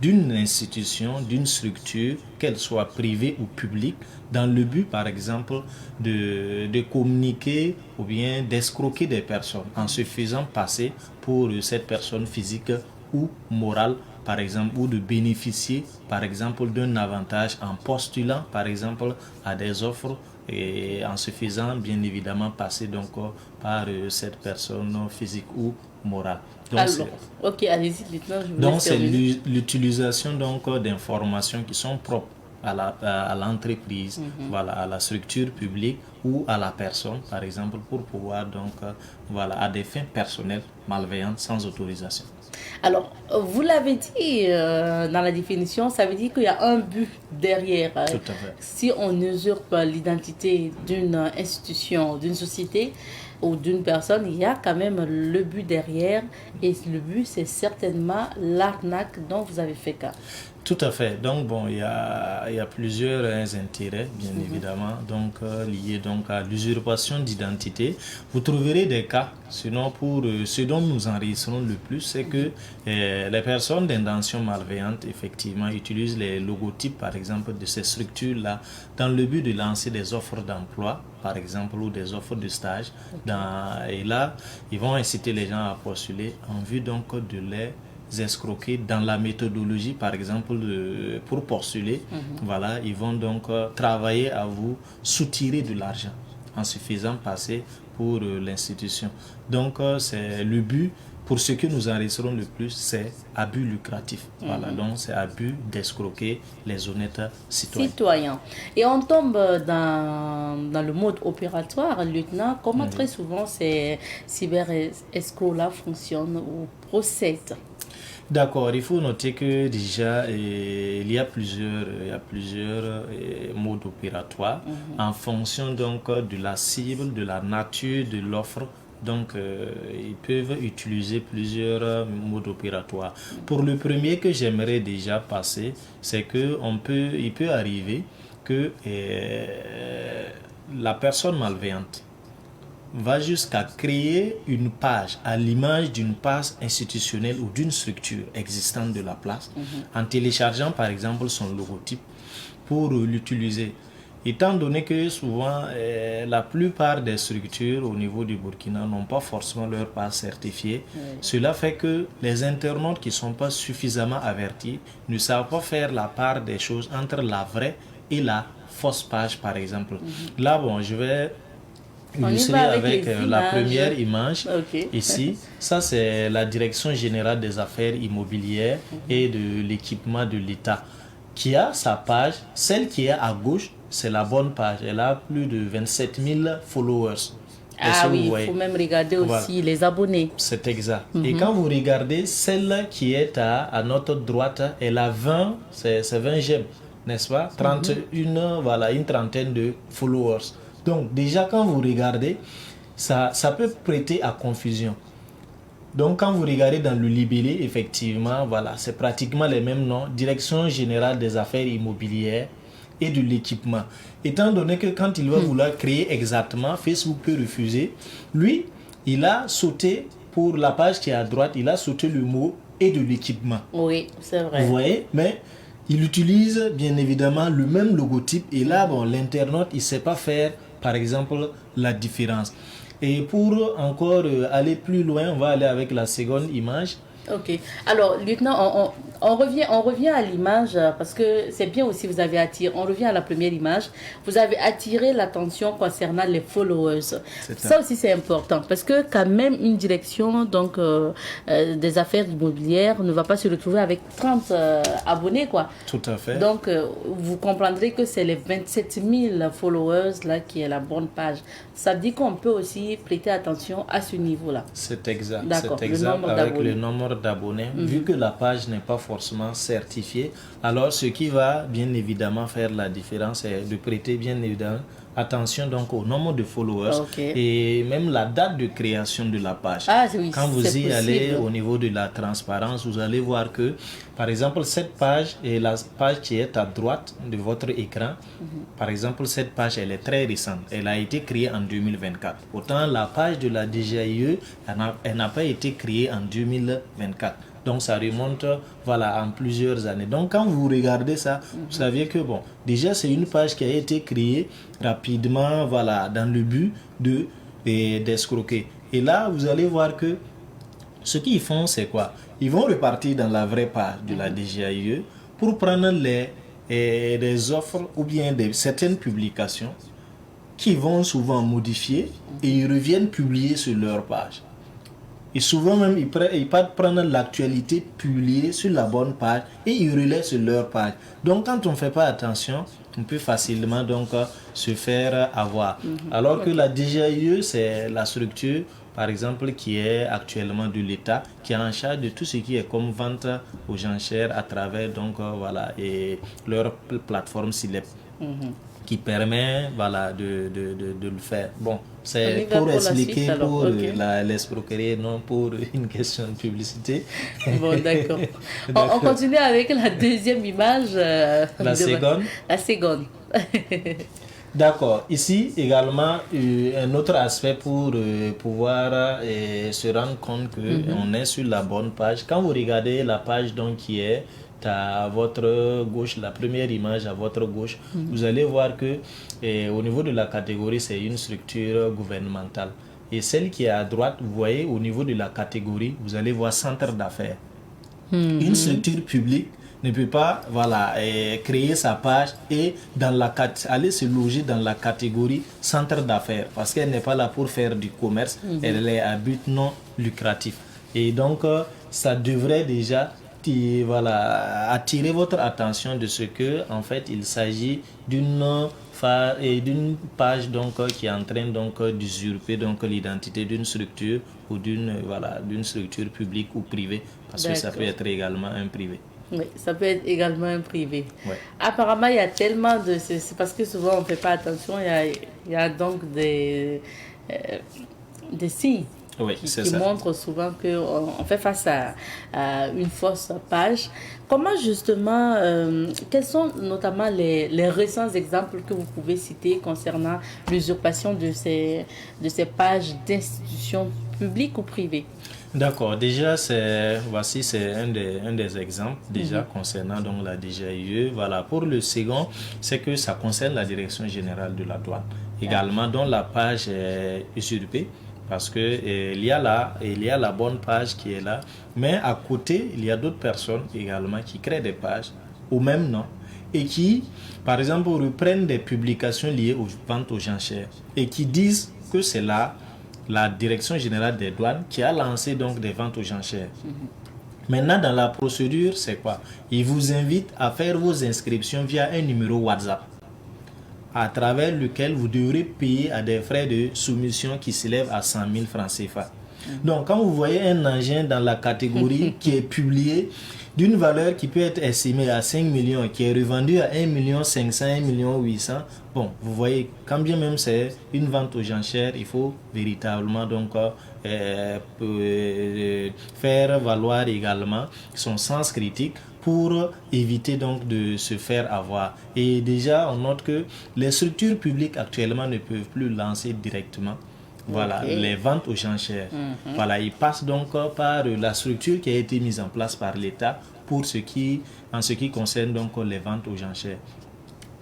d'une institution, d'une structure, qu'elle soit privée ou publique, dans le but, par exemple, de communiquer ou bien d'escroquer des personnes en se faisant passer pour cette personne physique ou morale, par exemple, ou de bénéficier, par exemple, d'un avantage en postulant, par exemple, à des offres et en se faisant, bien évidemment, passer donc par cette personne physique ou morale. Donc,
alors, ok, allez-y, lieutenant, je vous
donc c'est l'utilisation donc d'informations qui sont propres à l'entreprise, voilà, à la structure publique ou à la personne, par exemple, pour pouvoir donc voilà, à des fins personnelles malveillantes sans autorisation.
Alors, vous l'avez dit dans la définition, ça veut dire qu'il y a un but derrière.
Tout à fait.
Si on usurpe l'identité d'une institution, d'une société ou d'une personne, il y a quand même le but derrière. Et le but, c'est certainement l'arnaque dont vous avez fait cas.
Tout à fait. Donc, bon, il y a plusieurs intérêts, bien évidemment, donc liés donc, à l'usurpation d'identité. Vous trouverez des cas, sinon pour ce dont nous enregistrons le plus, c'est que les personnes d'intention malveillante, effectivement, utilisent les logotypes, par exemple, de ces structures-là, dans le but de lancer des offres d'emploi, par exemple, ou des offres de stage. Et là, ils vont inciter les gens à postuler en vue donc de les escroquer dans la méthodologie, par exemple, pour postuler. Voilà, ils vont donc travailler à vous soutirer de l'argent en se faisant passer pour l'institution. Donc, c'est le but. Pour ce que nous enregistrons le plus, c'est abus lucratif. Voilà, donc c'est abus d'escroquer les honnêtes citoyens.
Et on tombe dans le mode opératoire, lieutenant. Comment très souvent ces cyber-escrocs-là fonctionnent ou procèdent?
D'accord, il faut noter que déjà il y a plusieurs modes opératoires en fonction donc de la cible, de la nature de l'offre. Donc, ils peuvent utiliser plusieurs modes opératoires. Pour le premier que j'aimerais déjà passer, c'est que il peut arriver que la personne malveillante va jusqu'à créer une page à l'image d'une page institutionnelle ou d'une structure existante de la place, en téléchargeant par exemple son logotype pour l'utiliser. Étant donné que souvent la plupart des structures au niveau du Burkina n'ont pas forcément leur page certifiée, cela fait que les internautes qui ne sont pas suffisamment avertis ne savent pas faire la part des choses entre la vraie et la fausse page, par exemple. Là, bon, je vais illustrer avec la
images.
première image.
Ok.
Ici, ça c'est la Direction générale des affaires immobilières et de l'équipement de l'État qui a sa page. Celle qui est à gauche, c'est la bonne page. Elle a plus de 27 000 followers. Est-ce que vous
Il
voyez?
faut même regarder
Voilà.
aussi les abonnés.
C'est exact. Et quand vous regardez celle qui est à notre droite, elle a 20, c'est 20 j'aime, n'est-ce pas? 31, voilà, une trentaine de followers. Donc déjà quand vous regardez, ça peut prêter à confusion. Donc quand vous regardez dans le libellé, effectivement, voilà, c'est pratiquement les mêmes noms. Direction générale des affaires immobilières et de l'équipement. Étant donné que quand il va vouloir créer exactement, Facebook peut refuser. Lui, il a sauté pour la page qui est à droite, il a sauté le mot et de l'équipement.
Oui, c'est vrai.
Vous voyez, mais il utilise bien évidemment le même logotype et là, bon, l'internaute, il ne sait pas faire, par exemple, la différence. Et pour encore aller plus loin, on va aller avec la seconde image.
Ok. Alors, lieutenant, on revient à l'image parce que c'est bien aussi, vous avez attiré, on revient à la première image, vous avez attiré l'attention concernant les followers. Ça aussi, c'est important parce que quand même, une direction donc, des affaires immobilières ne va pas se retrouver avec 30 abonnés, quoi.
Tout à fait.
Donc, vous comprendrez que c'est les 27 000 followers là qui est la bonne page. Ça dit qu'on peut aussi prêter attention à ce niveau-là.
C'est exact.
D'accord.
C'est exact avec
d'abonnés.
le nombre d'abonnés. Vu que la page n'est pas forcément certifiée, alors ce qui va bien évidemment faire la différence, c'est de prêter bien évidemment attention donc au nombre de followers et même la date de création de la page.
Oui,
quand vous y allez au niveau de la transparence, vous allez voir que par exemple cette page est la page qui est à droite de votre écran. Par exemple cette page elle est très récente, elle a été créée en 2024. Pourtant la page de la DGIE elle n'a pas été créée en 2024. Donc ça remonte voilà, en plusieurs années. Donc quand vous regardez ça, vous savez que bon, déjà c'est une page qui a été créée rapidement voilà, dans le but d'escroquer. Et là, vous allez voir que ce qu'ils font, c'est quoi? Ils vont repartir dans la vraie page de la DGIE pour prendre les offres ou bien certaines publications qui vont souvent modifier et ils reviennent publier sur leur page. Et souvent même, ils partent prendre l'actualité publiée sur la bonne page et ils relaient sur leur page. Donc, quand on ne fait pas attention, on peut facilement donc se faire avoir. Alors que la DGIE, c'est la structure, par exemple, qui est actuellement de l'État, qui est en charge de tout ce qui est comme vente aux enchères à travers donc, voilà, et leur plateforme SILEP. Qui permet voilà, de le faire. Bon, c'est pour expliquer suite, pour l'escroquerie, non pour une question de publicité.
Bon, d'accord. On continue avec la deuxième image.
La seconde.
La seconde.
D'accord. Ici également, un autre aspect pour pouvoir se rendre compte qu'on est sur la bonne page. Quand vous regardez la page donc, qui est à votre gauche, la première image à votre gauche, vous allez voir que au niveau de la catégorie, c'est une structure gouvernementale. Et celle qui est à droite, vous voyez, au niveau de la catégorie, vous allez voir centre d'affaires. Une structure publique ne peut pas voilà, créer sa page et aller se loger dans la catégorie centre d'affaires parce qu'elle n'est pas là pour faire du commerce, elle est à but non lucratif. Et donc, ça devrait déjà voilà, attirer votre attention de ce que en fait il s'agit d'une page donc qui est en train donc d'usurper donc l'identité d'une structure ou d'une structure publique ou privée parce que ça peut être également un privé.
Oui, ça peut être également un privé.
Ouais.
Apparemment, il y a tellement de... C'est parce que souvent, on ne fait pas attention. Il y a donc des signes qui montrent souvent qu'on fait face à une fausse page. Comment justement... quels sont notamment les récents exemples que vous pouvez citer concernant l'usurpation de ces pages d'institutions publiques ou privées?
D'accord, déjà voici un des exemples déjà concernant donc la DGIE. Voilà, pour le second, c'est que ça concerne la Direction générale de la douane. Également, dont la page est usurpée parce que il y a la bonne page qui est là, mais à côté, il y a d'autres personnes également qui créent des pages au même nom et qui, par exemple, reprennent des publications liées aux ventes aux enchères et qui disent que c'est là la Direction générale des douanes qui a lancé donc des ventes aux enchères. Maintenant, dans la procédure, c'est quoi? Il vous invite à faire vos inscriptions via un numéro WhatsApp, à travers lequel vous devrez payer à des frais de soumission qui s'élèvent à 100 000 francs CFA. Donc, quand vous voyez un engin dans la catégorie qui est publié d'une valeur qui peut être estimée à 5 millions, qui est revendu à 1 500 000, 1 800 000, bon, vous voyez, quand bien même c'est une vente aux enchères, il faut véritablement donc faire valoir également son sens critique pour éviter donc de se faire avoir. Et déjà, on note que les structures publiques actuellement ne peuvent plus lancer directement les ventes aux enchères. Voilà, ils passent donc par la structure qui a été mise en place par l'État en ce qui concerne donc les ventes aux enchères.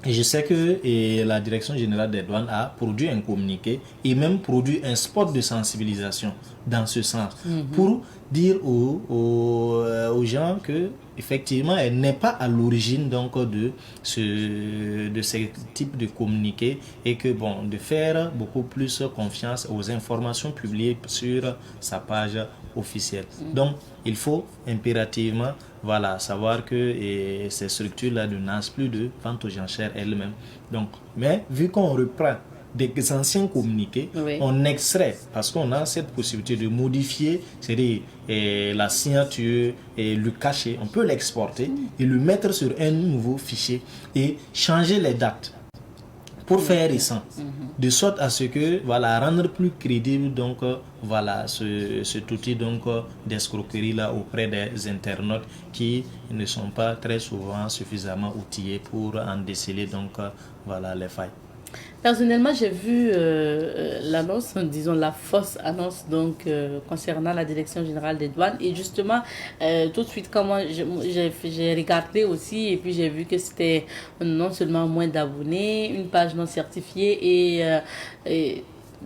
Et je sais que la Direction générale des douanes a produit un communiqué et même produit un spot de sensibilisation dans ce sens pour dire aux gens que effectivement elle n'est pas à l'origine donc de ce type de communiqué et que bon, de faire beaucoup plus confiance aux informations publiées sur sa page officielle. Donc il faut impérativement savoir que ces structures-là ne naissent plus de vente aux enchères elles-mêmes. Donc, mais vu qu'on reprend des anciens communiqués, on extrait, parce qu'on a cette possibilité de modifier, c'est-à-dire la signature et le cachet, on peut l'exporter et le mettre sur un nouveau fichier et changer les dates pour faire récent, de sorte à ce que rendre plus crédible donc cet outil donc d'escroquerie là auprès des internautes qui ne sont pas très souvent suffisamment outillés pour en déceler donc les failles.
Personnellement, j'ai vu l'annonce, disons la fausse annonce donc concernant la Direction générale des douanes et justement tout de suite comment j'ai regardé aussi et puis j'ai vu que c'était non seulement moins d'abonnés, une page non certifiée et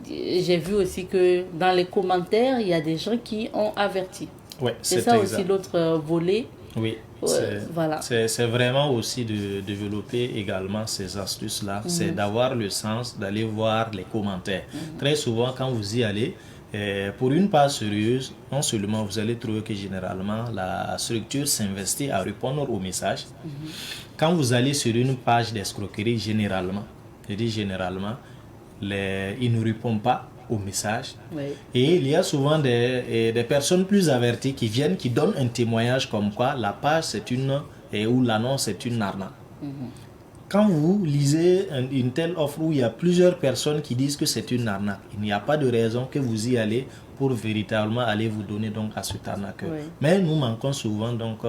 j'ai vu aussi que dans les commentaires il y a des gens qui ont averti.
Ouais,
c'est ça exact. Aussi l'autre volet.
Oui, c'est vraiment aussi de développer également ces astuces-là, c'est d'avoir le sens d'aller voir les commentaires. Très souvent, quand vous y allez, pour une page sérieuse, non seulement vous allez trouver que généralement la structure s'investit à répondre aux messages. Quand vous allez sur une page d'escroquerie, généralement, il ne répond pas au message. Et il y a souvent des personnes plus averties qui viennent, qui donnent un témoignage comme quoi la page ou l'annonce est une arnaque. Quand vous lisez une telle offre où il y a plusieurs personnes qui disent que c'est une arnaque, il n'y a pas de raison que vous y allez pour véritablement aller vous donner donc à cet arnaqueur. Mais nous manquons souvent donc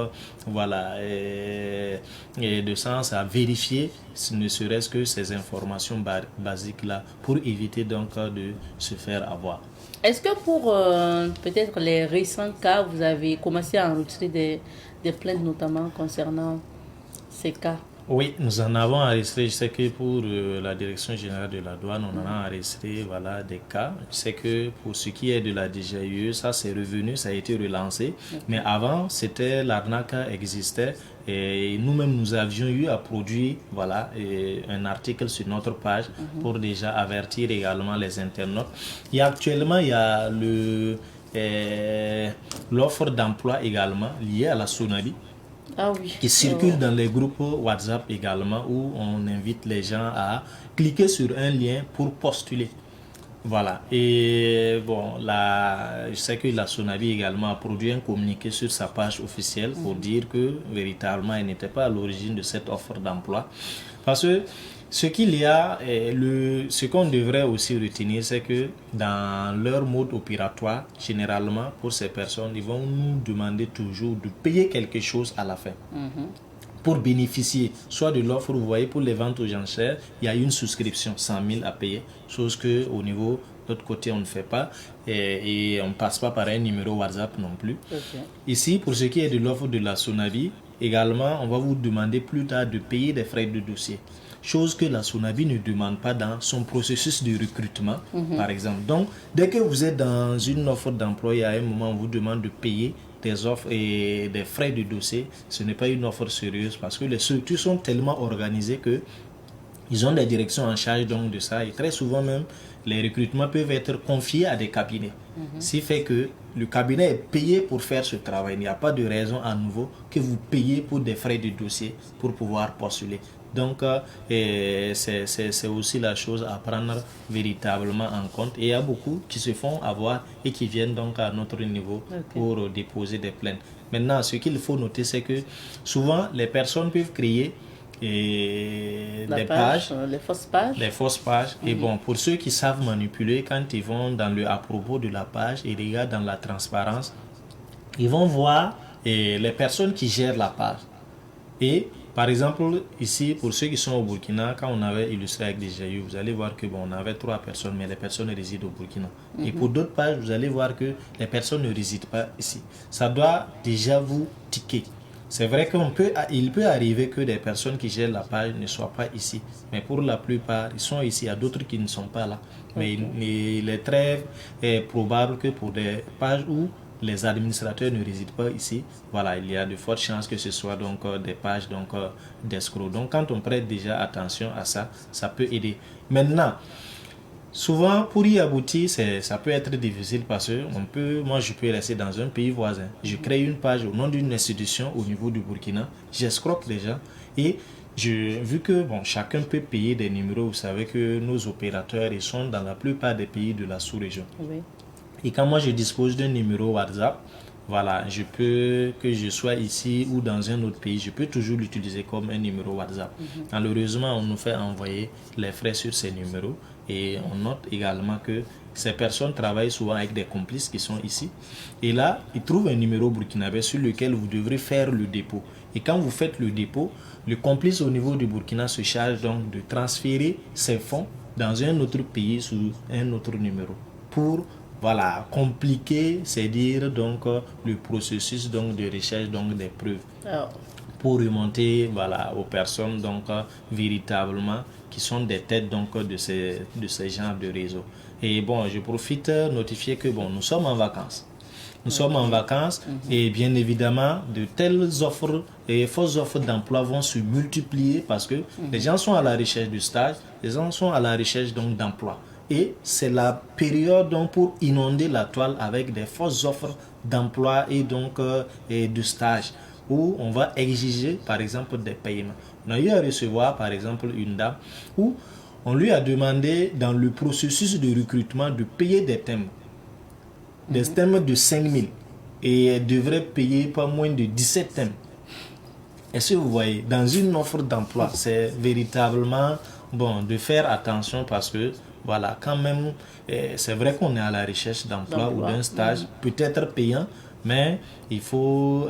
de sens à vérifier ne serait-ce que ces informations basiques là pour éviter donc de se faire avoir.
Est-ce que pour peut-être les récents cas, vous avez commencé à enregistrer des plaintes notamment concernant ces cas?
Oui, nous en avons enregistré. Je sais que pour la Direction générale de la douane, on en a enregistré des cas. Je sais que pour ce qui est de la DGIE, ça c'est revenu, ça a été relancé. Mais avant, l'arnaque existait et nous-mêmes nous avions eu à produire un article sur notre page pour déjà avertir également les internautes. Et actuellement, il y a l'offre d'emploi également liée à la Sonabi. Qui circule dans les groupes WhatsApp également où on invite les gens à cliquer sur un lien pour postuler. Et bon, je sais que la Sonabi également a produit un communiqué sur sa page officielle pour dire que véritablement elle n'était pas à l'origine de cette offre d'emploi. Parce que ce qu'on devrait aussi retenir, c'est que dans leur mode opératoire, généralement pour ces personnes, ils vont nous demander toujours de payer quelque chose à la fin. Pour bénéficier soit de l'offre, vous voyez, pour les ventes aux enchères, il y a une souscription 100 000 à payer, chose qu'au niveau de l'autre côté on ne fait pas et on ne passe pas par un numéro WhatsApp non plus. Ici, pour ce qui est de l'offre de la Sonabi, également on va vous demander plus tard de payer des frais de dossier. Chose que la Sonabi ne demande pas dans son processus de recrutement, par exemple. Donc, dès que vous êtes dans une offre d'emploi, à un moment, on vous demande de payer des offres et des frais de dossier. Ce n'est pas une offre sérieuse parce que les structures sont tellement organisées que Ils ont des directions en charge donc de ça et très souvent même, les recrutements peuvent être confiés à des cabinets. Ce qui fait que le cabinet est payé pour faire ce travail. Il n'y a pas de raison à nouveau que vous payez pour des frais de dossier pour pouvoir postuler. Donc, c'est aussi la chose à prendre véritablement en compte. Et il y a beaucoup qui se font avoir et qui viennent donc à notre niveau pour déposer des plaintes. Maintenant, ce qu'il faut noter, c'est que souvent, les personnes peuvent créer des pages, les fausses pages. Et bon, pour ceux qui savent manipuler, quand ils vont dans le à propos de la page et regardent dans la transparence, ils vont voir les personnes qui gèrent la page. Et par exemple, ici, pour ceux qui sont au Burkina, quand on avait illustré avec des GIU, vous allez voir que on avait 3 personnes, mais les personnes résident au Burkina. Et pour d'autres pages, vous allez voir que les personnes ne résident pas ici. Ça doit déjà vous tiquer. C'est vrai qu'il peut arriver que des personnes qui gèrent la page ne soient pas ici. Mais pour la plupart, ils sont ici. Il y a d'autres qui ne sont pas là. Mais il est très probable que pour des pages où les administrateurs ne résident pas ici, voilà, il y a de fortes chances que ce soit donc des pages d'escrocs. Donc quand on prête déjà attention à ça, ça peut aider. Maintenant, souvent, pour y aboutir, ça peut être difficile parce que moi je peux rester dans un pays voisin. Je crée une page au nom d'une institution au niveau du Burkina, j'escroque les gens et vu que chacun peut payer des numéros, vous savez que nos opérateurs ils sont dans la plupart des pays de la sous-région. Oui. Et quand moi je dispose d'un numéro WhatsApp, voilà, que je sois ici ou dans un autre pays, je peux toujours l'utiliser comme un numéro WhatsApp. Malheureusement, on nous fait envoyer les frais sur ces numéros et on note également que ces personnes travaillent souvent avec des complices qui sont ici. Et là, ils trouvent un numéro burkinabé sur lequel vous devrez faire le dépôt. Et quand vous faites le dépôt, le complice au niveau du Burkina se charge donc de transférer ces fonds dans un autre pays sous un autre numéro pour compliquer, c'est dire donc le processus donc de recherche donc des preuves pour remonter aux personnes donc véritablement qui sont des têtes donc de ces genres de réseaux. Et bon, je profite notifier que nous sommes en vacances. Nous sommes en vacances et bien évidemment de telles offres et fausses offres d'emploi vont se multiplier parce que les gens sont à la recherche du stage, les gens sont à la recherche donc d'emploi. Et c'est la période donc, pour inonder la toile avec des fausses offres d'emploi et donc de stage où on va exiger par exemple des paiements. On a eu à recevoir par exemple une dame où on lui a demandé dans le processus de recrutement de payer des thèmes. Des thèmes de 5 000 et elle devrait payer pas moins de 17 thèmes. Est-ce que vous voyez, dans une offre d'emploi, c'est véritablement de faire attention parce que quand même, c'est vrai qu'on est à la recherche d'emploi ou d'un stage, peut-être payant, mais il faut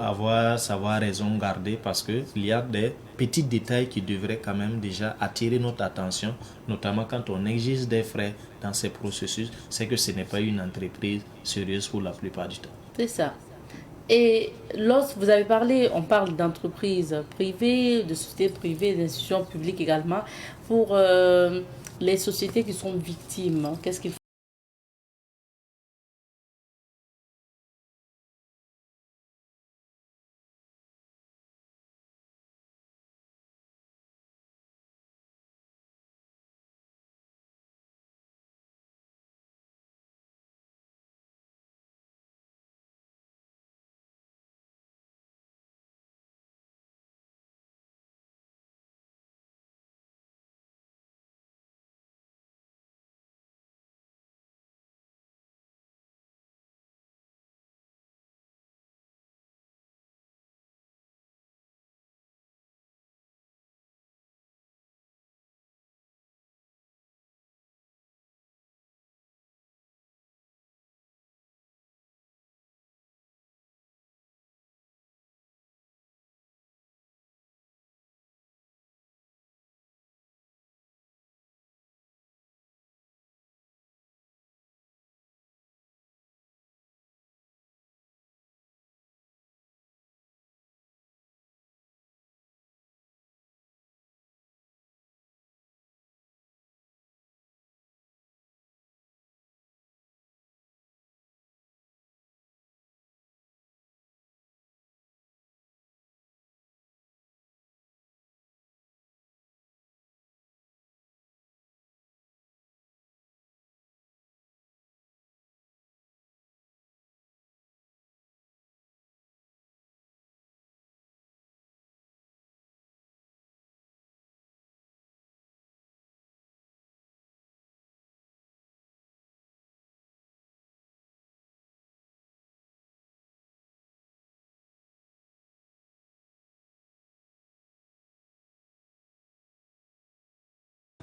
savoir raison garder parce qu'il y a des petits détails qui devraient quand même déjà attirer notre attention, notamment quand on exige des frais dans ces processus, c'est que ce n'est pas une entreprise sérieuse pour la plupart du temps.
C'est ça. Et lorsque vous avez parlé, on parle d'entreprises privées, de sociétés privées, d'institutions publiques également. Pour les sociétés qui sont victimes, qu'est-ce qu'il faut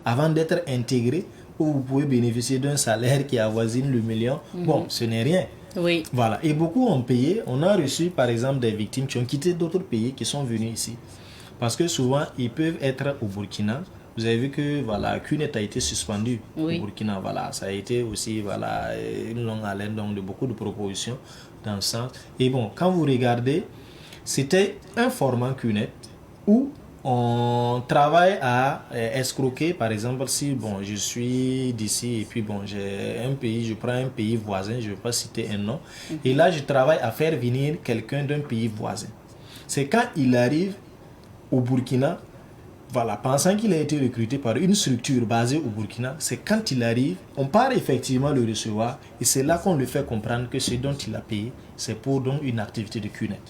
avant d'être intégré, où vous pouvez bénéficier d'un salaire qui avoisine le million. Bon, ce n'est rien.
Oui.
Voilà. Et beaucoup ont payé. On a reçu, par exemple, des victimes qui ont quitté d'autres pays, qui sont venus ici. Parce que souvent, ils peuvent être au Burkina. Vous avez vu que voilà, QNET a été suspendu au Burkina. Voilà, ça a été aussi voilà, une longue haleine donc, de beaucoup de propositions dans ce sens. Et bon, quand vous regardez, c'était un format QNET où on travaille à escroquer. Par exemple, si bon, je suis d'ici et puis bon, j'ai un pays, je prends un pays voisin, je ne vais pas citer un nom, et là je travaille à faire venir quelqu'un d'un pays voisin. C'est quand il arrive au Burkina, voilà, pensant qu'il a été recruté par une structure basée au Burkina, c'est quand il arrive, on part effectivement le recevoir et c'est là qu'on lui fait comprendre que ce dont il a payé, c'est pour donc une activité de QNET.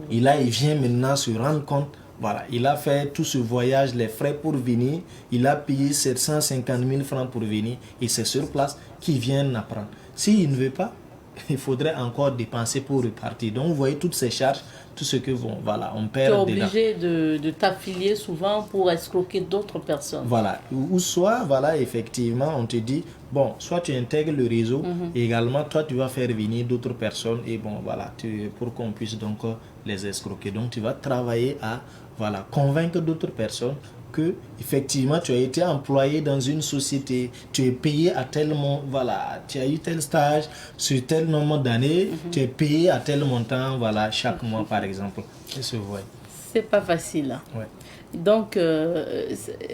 Et là, il vient maintenant se rendre compte, voilà, il a fait tout ce voyage, les frais pour venir, il a payé 750 000 francs pour venir et c'est sur place qu'il vient apprendre. S'il ne veut pas, il faudrait encore dépenser pour repartir. Donc, vous voyez toutes ces charges, tout ce que vont, voilà, on perd.
Tu es obligé de t'affilier souvent pour escroquer d'autres personnes.
Voilà, ou soit, voilà, effectivement, on te dit, bon, soit tu intègres le réseau, et également, toi, tu vas faire venir d'autres personnes, et bon, voilà, pour qu'on puisse donc les escroquer. Donc, tu vas travailler à, voilà, convaincre d'autres personnes que effectivement tu as été employé dans une société, tu es payé à tel montant, voilà, tu as eu tel stage sur tel nombre d'années, tu es payé à tel montant, voilà, chaque mois par exemple.
C'est pas facile. Hein.
Ouais.
Donc,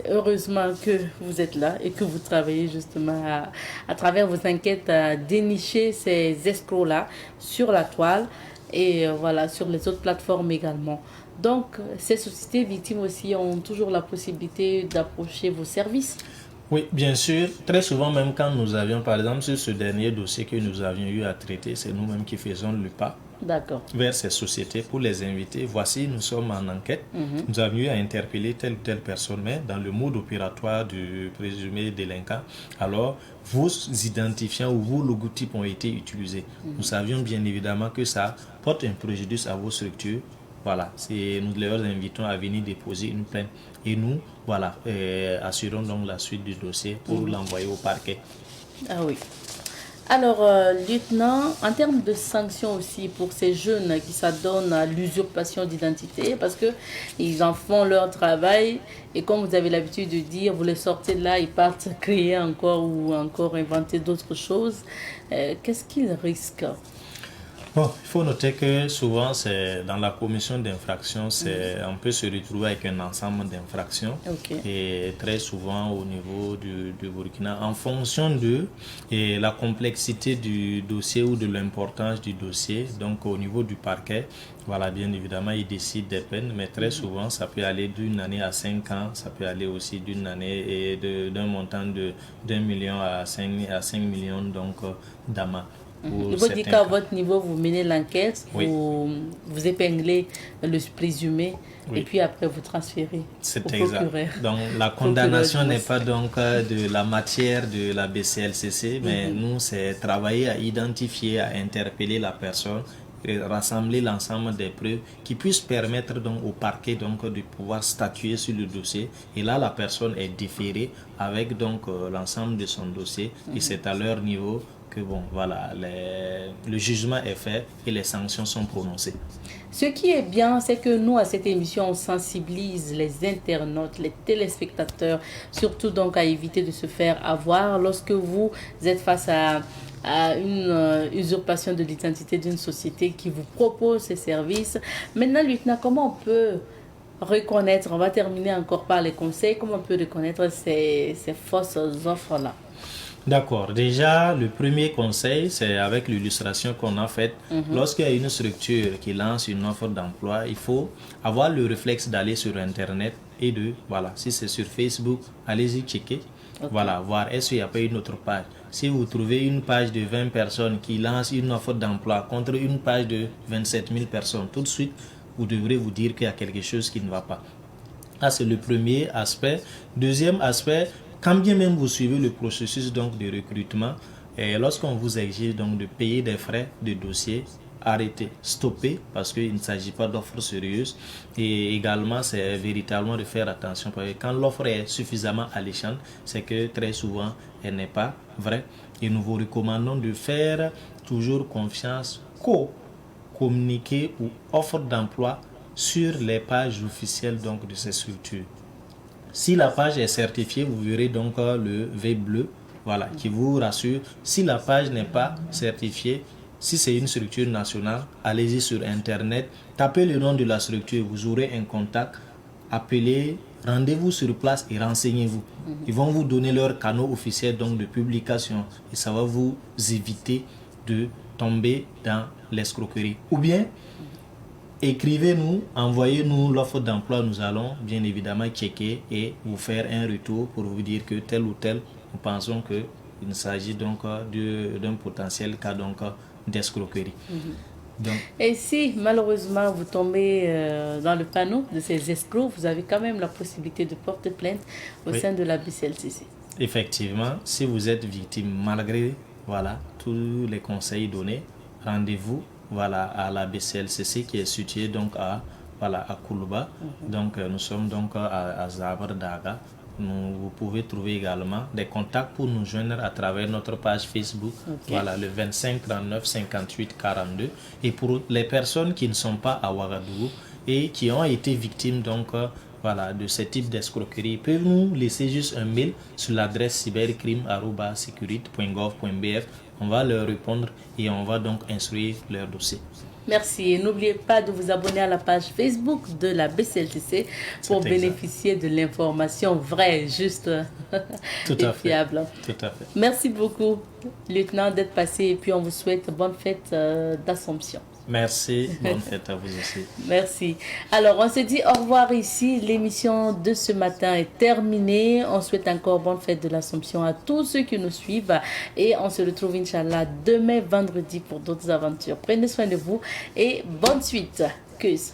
heureusement que vous êtes là et que vous travaillez justement à travers vos enquêtes à dénicher ces escrocs-là sur la toile et voilà, sur les autres plateformes également. Donc, ces sociétés victimes aussi ont toujours la possibilité d'approcher vos services.
Oui, bien sûr. Très souvent, même quand nous avions, par exemple, sur ce dernier dossier que nous avions eu à traiter, c'est nous-mêmes qui faisons le pas vers ces sociétés pour les inviter. Voici, nous sommes en enquête. Nous avions eu à interpeller telle ou telle personne, mais dans le mode opératoire du présumé délinquant. Alors, vos identifiants ou vos logotypes ont été utilisés. Nous savions bien évidemment que ça porte un préjudice à vos structures. Voilà, nous leur invitons à venir déposer une plainte et nous, voilà, assurons donc la suite du dossier pour l'envoyer au parquet.
Ah oui. Alors, lieutenant, en termes de sanctions aussi pour ces jeunes qui s'adonnent à l'usurpation d'identité, parce qu'ils en font leur travail et comme vous avez l'habitude de dire, vous les sortez de là, ils partent créer encore ou encore inventer d'autres choses, qu'est-ce qu'ils risquent ?
Bon, il faut noter que souvent, c'est dans la commission d'infraction, on peut se retrouver avec un ensemble d'infractions. Et très souvent au niveau du Burkina, en fonction de la complexité du dossier ou de l'importance du dossier, donc au niveau du parquet, voilà, bien évidemment, ils décident des peines, mais très souvent, ça peut aller d'une année à 5 ans, ça peut aller aussi d'une année et d'un montant de 1 million à 5 millions donc d'amende.
Il faut dire qu'à votre niveau, vous menez l'enquête, vous épinglez le présumé et puis après vous transférez au procureur.
Donc la condamnation n'est pas donc de la matière de la BCLCC, mais nous, c'est travailler à identifier, à interpeller la personne, rassembler l'ensemble des preuves qui puissent permettre donc au parquet donc de pouvoir statuer sur le dossier et là la personne est déférée avec donc l'ensemble de son dossier et c'est à leur niveau que bon voilà le jugement est fait et les sanctions sont prononcées.
Ce qui est bien, c'est que nous à cette émission on sensibilise les internautes, les téléspectateurs, surtout donc à éviter de se faire avoir lorsque vous êtes face à une usurpation de l'identité d'une société qui vous propose ces services. Maintenant, lieutenant, comment on peut reconnaître, on va terminer encore par les conseils, comment on peut reconnaître ces fausses offres-là?
D'accord. Déjà, le premier conseil, c'est avec l'illustration qu'on a faite. Lorsqu'il y a une structure qui lance une offre d'emploi, il faut avoir le réflexe d'aller sur Internet et voilà, si c'est sur Facebook, allez-y checker. Voilà, voir est-ce qu'il n'y a pas une autre page. Si vous trouvez une page de 20 personnes qui lance une offre d'emploi contre une page de 27 000 personnes, tout de suite, vous devrez vous dire qu'il y a quelque chose qui ne va pas. Ça, c'est le premier aspect. Deuxième aspect, quand bien même vous suivez le processus donc de recrutement, et lorsqu'on vous exige donc de payer des frais de dossier, arrêter, stopper, parce qu'il ne s'agit pas d'offres sérieuses. Et également, c'est véritablement de faire attention, parce que quand l'offre est suffisamment alléchante, c'est que très souvent, elle n'est pas vraie. Et nous vous recommandons de faire toujours confiance communiquer ou offre d'emploi sur les pages officielles donc, de ces structures. Si la page est certifiée, vous verrez donc le V bleu, voilà, qui vous rassure. Si la page n'est pas certifiée, si c'est une structure nationale, allez-y sur Internet, tapez le nom de la structure, vous aurez un contact, appelez, rendez-vous sur place et renseignez-vous. Ils vont vous donner leur canal officiel donc, de publication et ça va vous éviter de tomber dans l'escroquerie. Ou bien, écrivez-nous, envoyez-nous l'offre d'emploi, nous allons bien évidemment checker et vous faire un retour pour vous dire que tel ou tel, nous pensons qu'il s'agit donc d'un potentiel cas donc d'escroquerie. Donc,
et si malheureusement vous tombez dans le panneau de ces escrocs, vous avez quand même la possibilité de porter plainte au sein de la BCLCC.
Effectivement, si vous êtes victime, malgré voilà, tous les conseils donnés, rendez-vous voilà, à la BCLCC qui est située donc à Koulouba. Donc nous sommes donc à Zabar Daga. Vous pouvez trouver également des contacts pour nous joindre à travers notre page Facebook, voilà, le 25 39 58 42. Et pour les personnes qui ne sont pas à Ouagadougou et qui ont été victimes donc, voilà, de ce type d'escroquerie, peuvent nous laisser juste un mail sur l'adresse cybercrime@securite.gov.br. On va leur répondre et on va donc instruire leur dossier.
Merci. Et n'oubliez pas de vous abonner à la page Facebook de la BCLCC pour bénéficier de l'information vraie, juste et fiable.
Tout à fait.
Merci beaucoup, lieutenant, d'être passé et puis on vous souhaite bonne fête d'Assomption.
Merci, bonne fête à vous aussi.
Merci. Alors, on se dit au revoir ici. L'émission de ce matin est terminée. On souhaite encore bonne fête de l'Assomption à tous ceux qui nous suivent. Et on se retrouve, Inch'Allah, demain, vendredi, pour d'autres aventures. Prenez soin de vous et bonne suite. Tschüss.